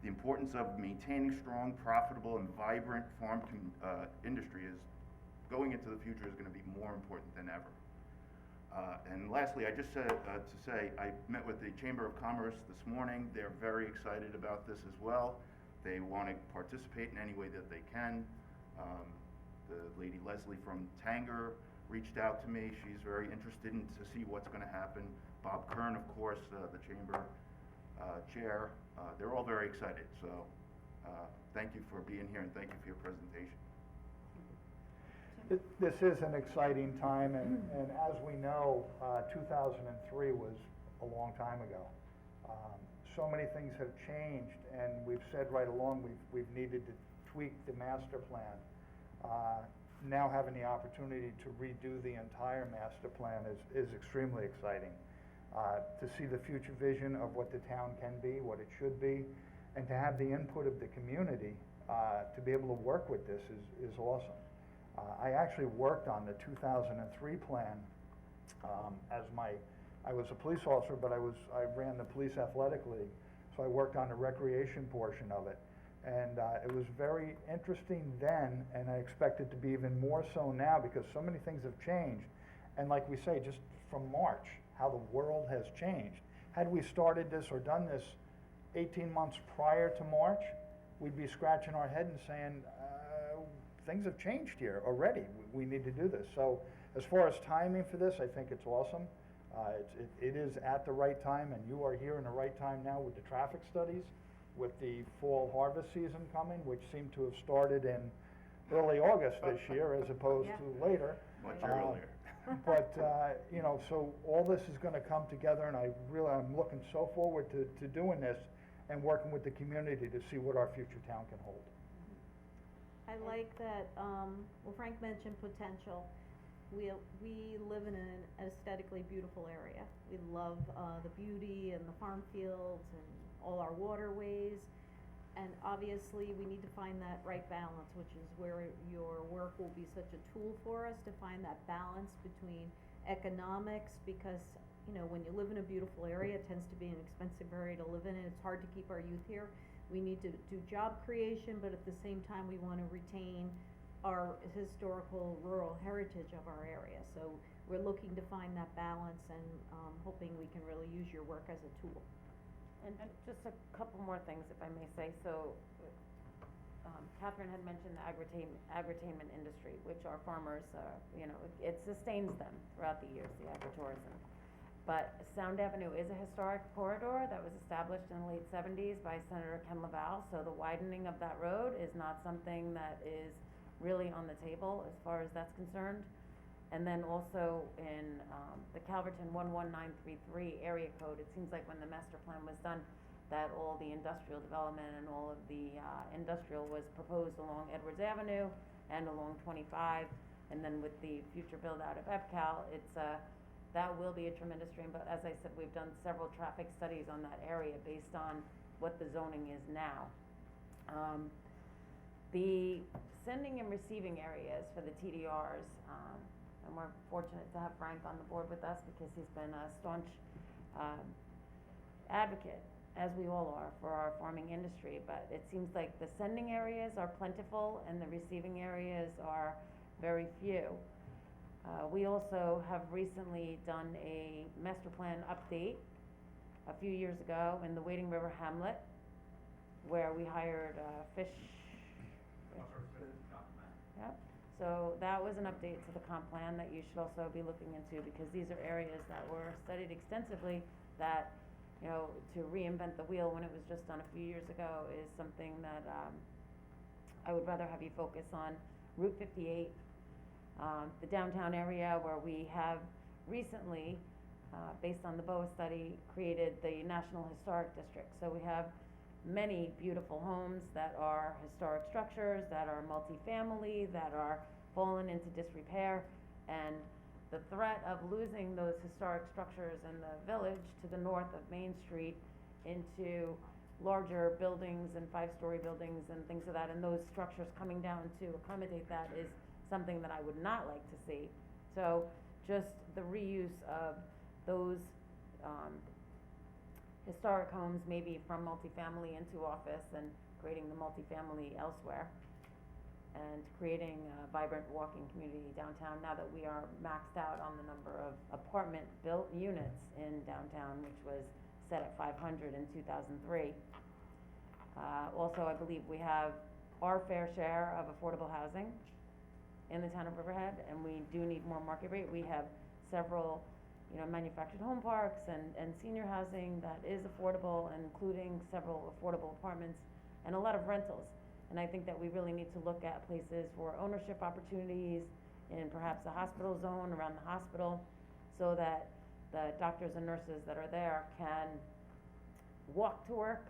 The importance of maintaining strong, profitable, and vibrant farm industry is going into the future is going to be more important than ever. And lastly, I just said to say I met with the Chamber of Commerce this morning. They're very excited about this as well. They want to participate in any way that they can. The lady Leslie from Tanger reached out to me. She's very interested to see what's going to happen. Bob Kern, of course, the Chamber chair. They're all very excited. So thank you for being here, and thank you for your presentation. This is an exciting time, and as we know, 2003 was a long time ago. So many things have changed, and we've said right along we've needed to tweak the master plan. Now having the opportunity to redo the entire master plan is extremely exciting. To see the future vision of what the town can be, what it should be, and to have the input of the community to be able to work with this is awesome. I actually worked on the 2003 plan I was a police officer, but I ran the police athletic league, so I worked on the recreation portion of it. And it was very interesting then, and I expect it to be even more so now, because so many things have changed. And like we say, just from March, how the world has changed. Had we started this or done this 18 months prior to March, we'd be scratching our head and saying, things have changed here already. We need to do this. So as far as timing for this, I think it's awesome. It is at the right time, and you are here in the right time now with the traffic studies, with the fall harvest season coming, which seemed to have started in early August this year as opposed to later. Much earlier. But, you know, so all this is gonna come together, and I'm looking so forward to doing this and working with the community to see what our future town can hold. I like that, well, Frank mentioned potential. We live in an aesthetically beautiful area. We love, the beauty and the farm fields and all our waterways. And obviously, we need to find that right balance, which is where your work will be such a tool for us to find that balance between economics, because, you know, when you live in a beautiful area, it tends to be an expensive area to live in, and it's hard to keep our youth here. We need to do job creation, but at the same time, we wanna retain our historical rural heritage of our area. So we're looking to find that balance and, hoping we can really use your work as a tool. And just a couple more things, if I may say. So, Catherine had mentioned the agritarian industry, which our farmers, you know, it sustains them throughout the years, the agritourism. But Sound Avenue is a historic corridor that was established in the late 70s by Senator Ken LaValle, so the widening of that road is not something that is really on the table as far as that's concerned. And then also in the Calverton 11933 area code, it seems like when the master plan was done, that all the industrial development and all of the industrial was proposed along Edwards Avenue and along 25, and then with the future build out of EPCAL, it's that will be a tremendous stream. But as I said, we've done several traffic studies on that area based on what the zoning is now. The sending and receiving areas for the TDRs, and we're fortunate to have Frank on the board with us because he's been a staunch advocate, as we all are, for our farming industry. But it seems like the sending areas are plentiful and the receiving areas are very few. We also have recently done a master plan update a few years ago in the Wading River Hamlet, where we hired Fish. Yep. So that was an update to the comp plan that you should also be looking into, because these are areas that were studied extensively that, you know, to reinvent the wheel when it was just done a few years ago is something that I would rather have you focus on. Route 58, the downtown area where we have recently, based on the BOA study, created the National Historic District. So we have many beautiful homes that are historic structures, that are multifamily, that are fallen into disrepair, and the threat of losing those historic structures in the village to the north of Main Street into larger buildings and 5-story buildings and things of that, and those structures coming down to accommodate that is something that I would not like to see. So just the reuse of those historic homes, maybe from multifamily into office, and creating the multifamily elsewhere, and creating a vibrant walking community downtown now that we are maxed out on the number of apartment built units in downtown, which was set at 500 in 2003. Also, I believe we have our fair share of affordable housing in the town of Riverhead, and we do need more market rate. We have several, you know, manufactured home parks and senior housing that is affordable, including several affordable apartments and a lot of rentals. And I think that we really need to look at places for ownership opportunities in perhaps a hospital zone around the hospital, so that the doctors and nurses that are there can walk to work,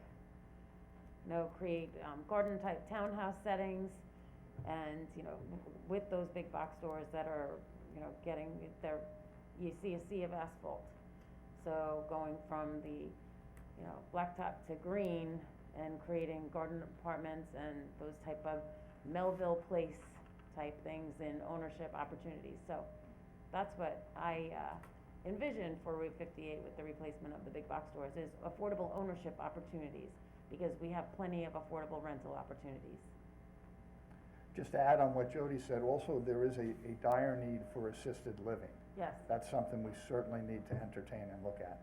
you know, create garden type townhouse settings, and, you know, with those big box stores that are, you know, getting their, you see a sea of asphalt. So going from the, you know, blacktop to green, and creating garden apartments and those type of Melville Place type things in ownership opportunities. So that's what I envision for Route 58 with the replacement of the big box stores, is affordable ownership opportunities, because we have plenty of affordable rental opportunities. Just to add on what Jody said, also there is a dire need for assisted living. Yes. That's something we certainly need to entertain and look at.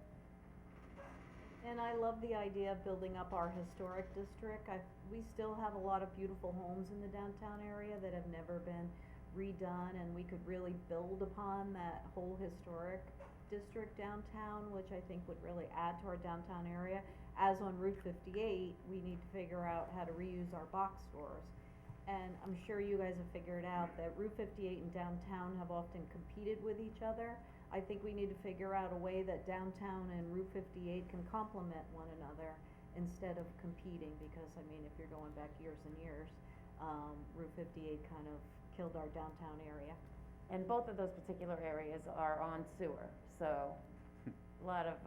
And I love the idea of building up our historic district. We still have a lot of beautiful homes in the downtown area that have never been redone, and we could really build upon that whole historic district downtown, which I think would really add to our downtown area. As on Route 58, we need to figure out how to reuse our box stores. and I'm sure you guys have figured out that Route 58 and downtown have often competed with each other. I think we need to figure out a way that downtown and Route 58 can complement one another instead of competing, because, I mean, if you're going back years and years, Route 58 kind of killed our downtown area. And both of those particular areas are on sewer, so a lot of,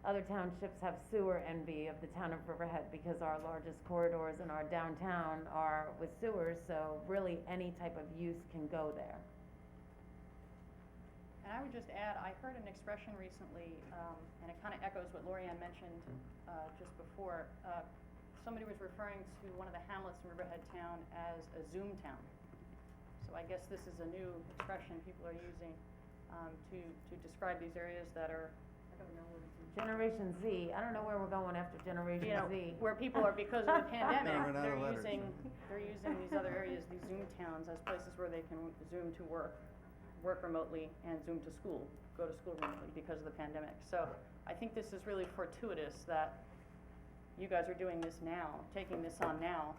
other townships have sewer envy of the town of Riverhead because our largest corridors in our downtown are with sewers, so really any type of use can go there. And I would just add, I heard an expression recently, and it kind of echoes what Lorianne mentioned just before. Somebody was referring to one of the hamlets in Riverhead Town as a Zoom town. So I guess this is a new expression people are using to describe these areas that are, I don't know what it's. Generation Z, I don't know where we're going after Generation You know, Z. where people are, because of the pandemic, Run out of letters. they're using these other areas, these Zoom towns, as places where they can Zoom to work remotely, and Zoom to school, go to school remotely because of the pandemic. So I think this is really fortuitous that you guys are doing this now, taking this on now,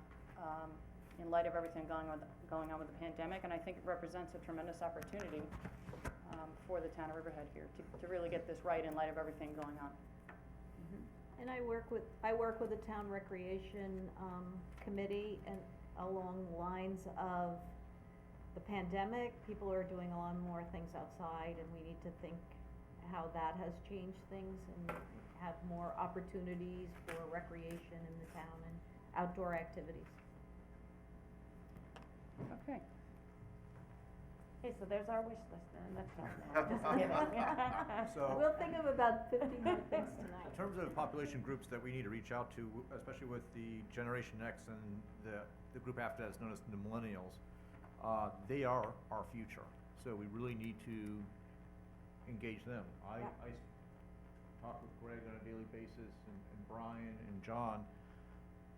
in light of everything going on with the pandemic, and I think it represents a tremendous opportunity for the town of Riverhead here to really get this right in light of everything going on. And I work with the town recreation, committee, and along the lines of the pandemic, people are doing a lot more things outside, and we need to think how that has changed things and have more opportunities for recreation in the town and outdoor activities. Okay. Okay, so there's our wish list in a nutshell now, just kidding. So, We'll think of about 50 more things tonight. in terms of population groups that we need to reach out to, especially with the Generation X and the group after that is known as the millennials, they are our future. So we really need to engage them. I talk with Greg on a daily basis, and Brian and John.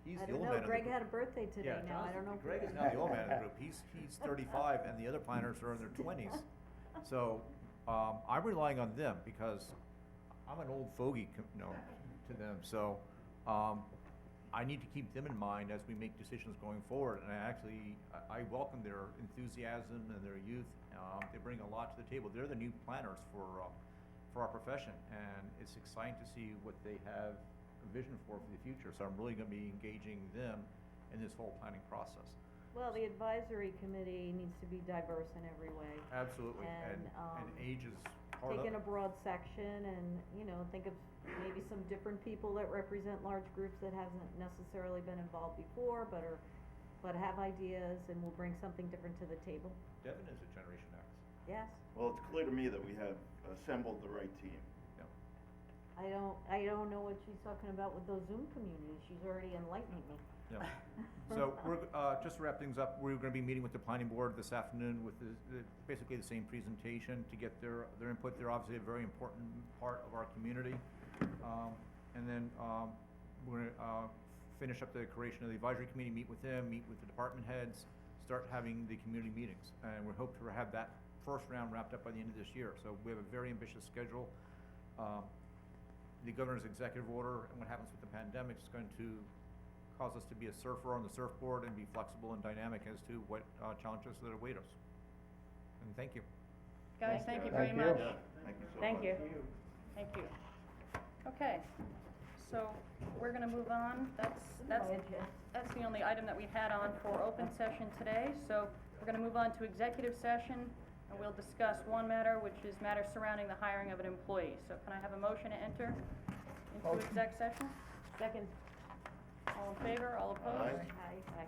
He's I the don't old know, man of the Greg group. had a birthday today Yeah, now, I don't know. if Greg we- is now the old man of the group. He's 35, and the other planners are in their 20s. So, I'm relying on them because I'm an old fogey, to them. So, I need to keep them in mind as we make decisions going forward. And I welcome their enthusiasm and their youth. They bring a lot to the table. They're the new planners for our profession, and it's exciting to see what they have a vision for the future. So I'm really going to be engaging them in this whole planning process. Well, the advisory committee needs to be diverse in every way. Absolutely, and age is part of it. Take in a broad section and, think of maybe some different people that represent large groups that hasn't necessarily been involved before, but have ideas and will bring something different to the table. Devin is a Generation X. Yes? Well, it's clear to me that we have assembled the right team. Yeah. I don't know what she's talking about with those Zoom communities. She's already enlightening me. Yeah. So we're, just to wrap things up, we're gonna be meeting with the planning board this afternoon with basically the same presentation to get their input. They're obviously a very important part of our community. And then, we're gonna, finish up the creation of the advisory committee, meet with them, meet with the department heads, start having the community meetings. And we hope to have that first round wrapped up by the end of this year. So we have a very ambitious schedule. The governor's executive order and what happens with the pandemic is going to cause us to be a surfer on the surfboard and be flexible and dynamic as to what challenges that await us. And thank you. Guys, thank you Thank very you. much. Thank you so much. Thank you. Thank you. Okay, so we're gonna move on. That's the only item that we had on for open session today. So we're gonna move on to executive session, and we'll discuss one matter, which is matters surrounding the hiring of an employee. So can I have a motion to enter into Motion. exec session? Second. All in favor, all opposed? Aye. Aye.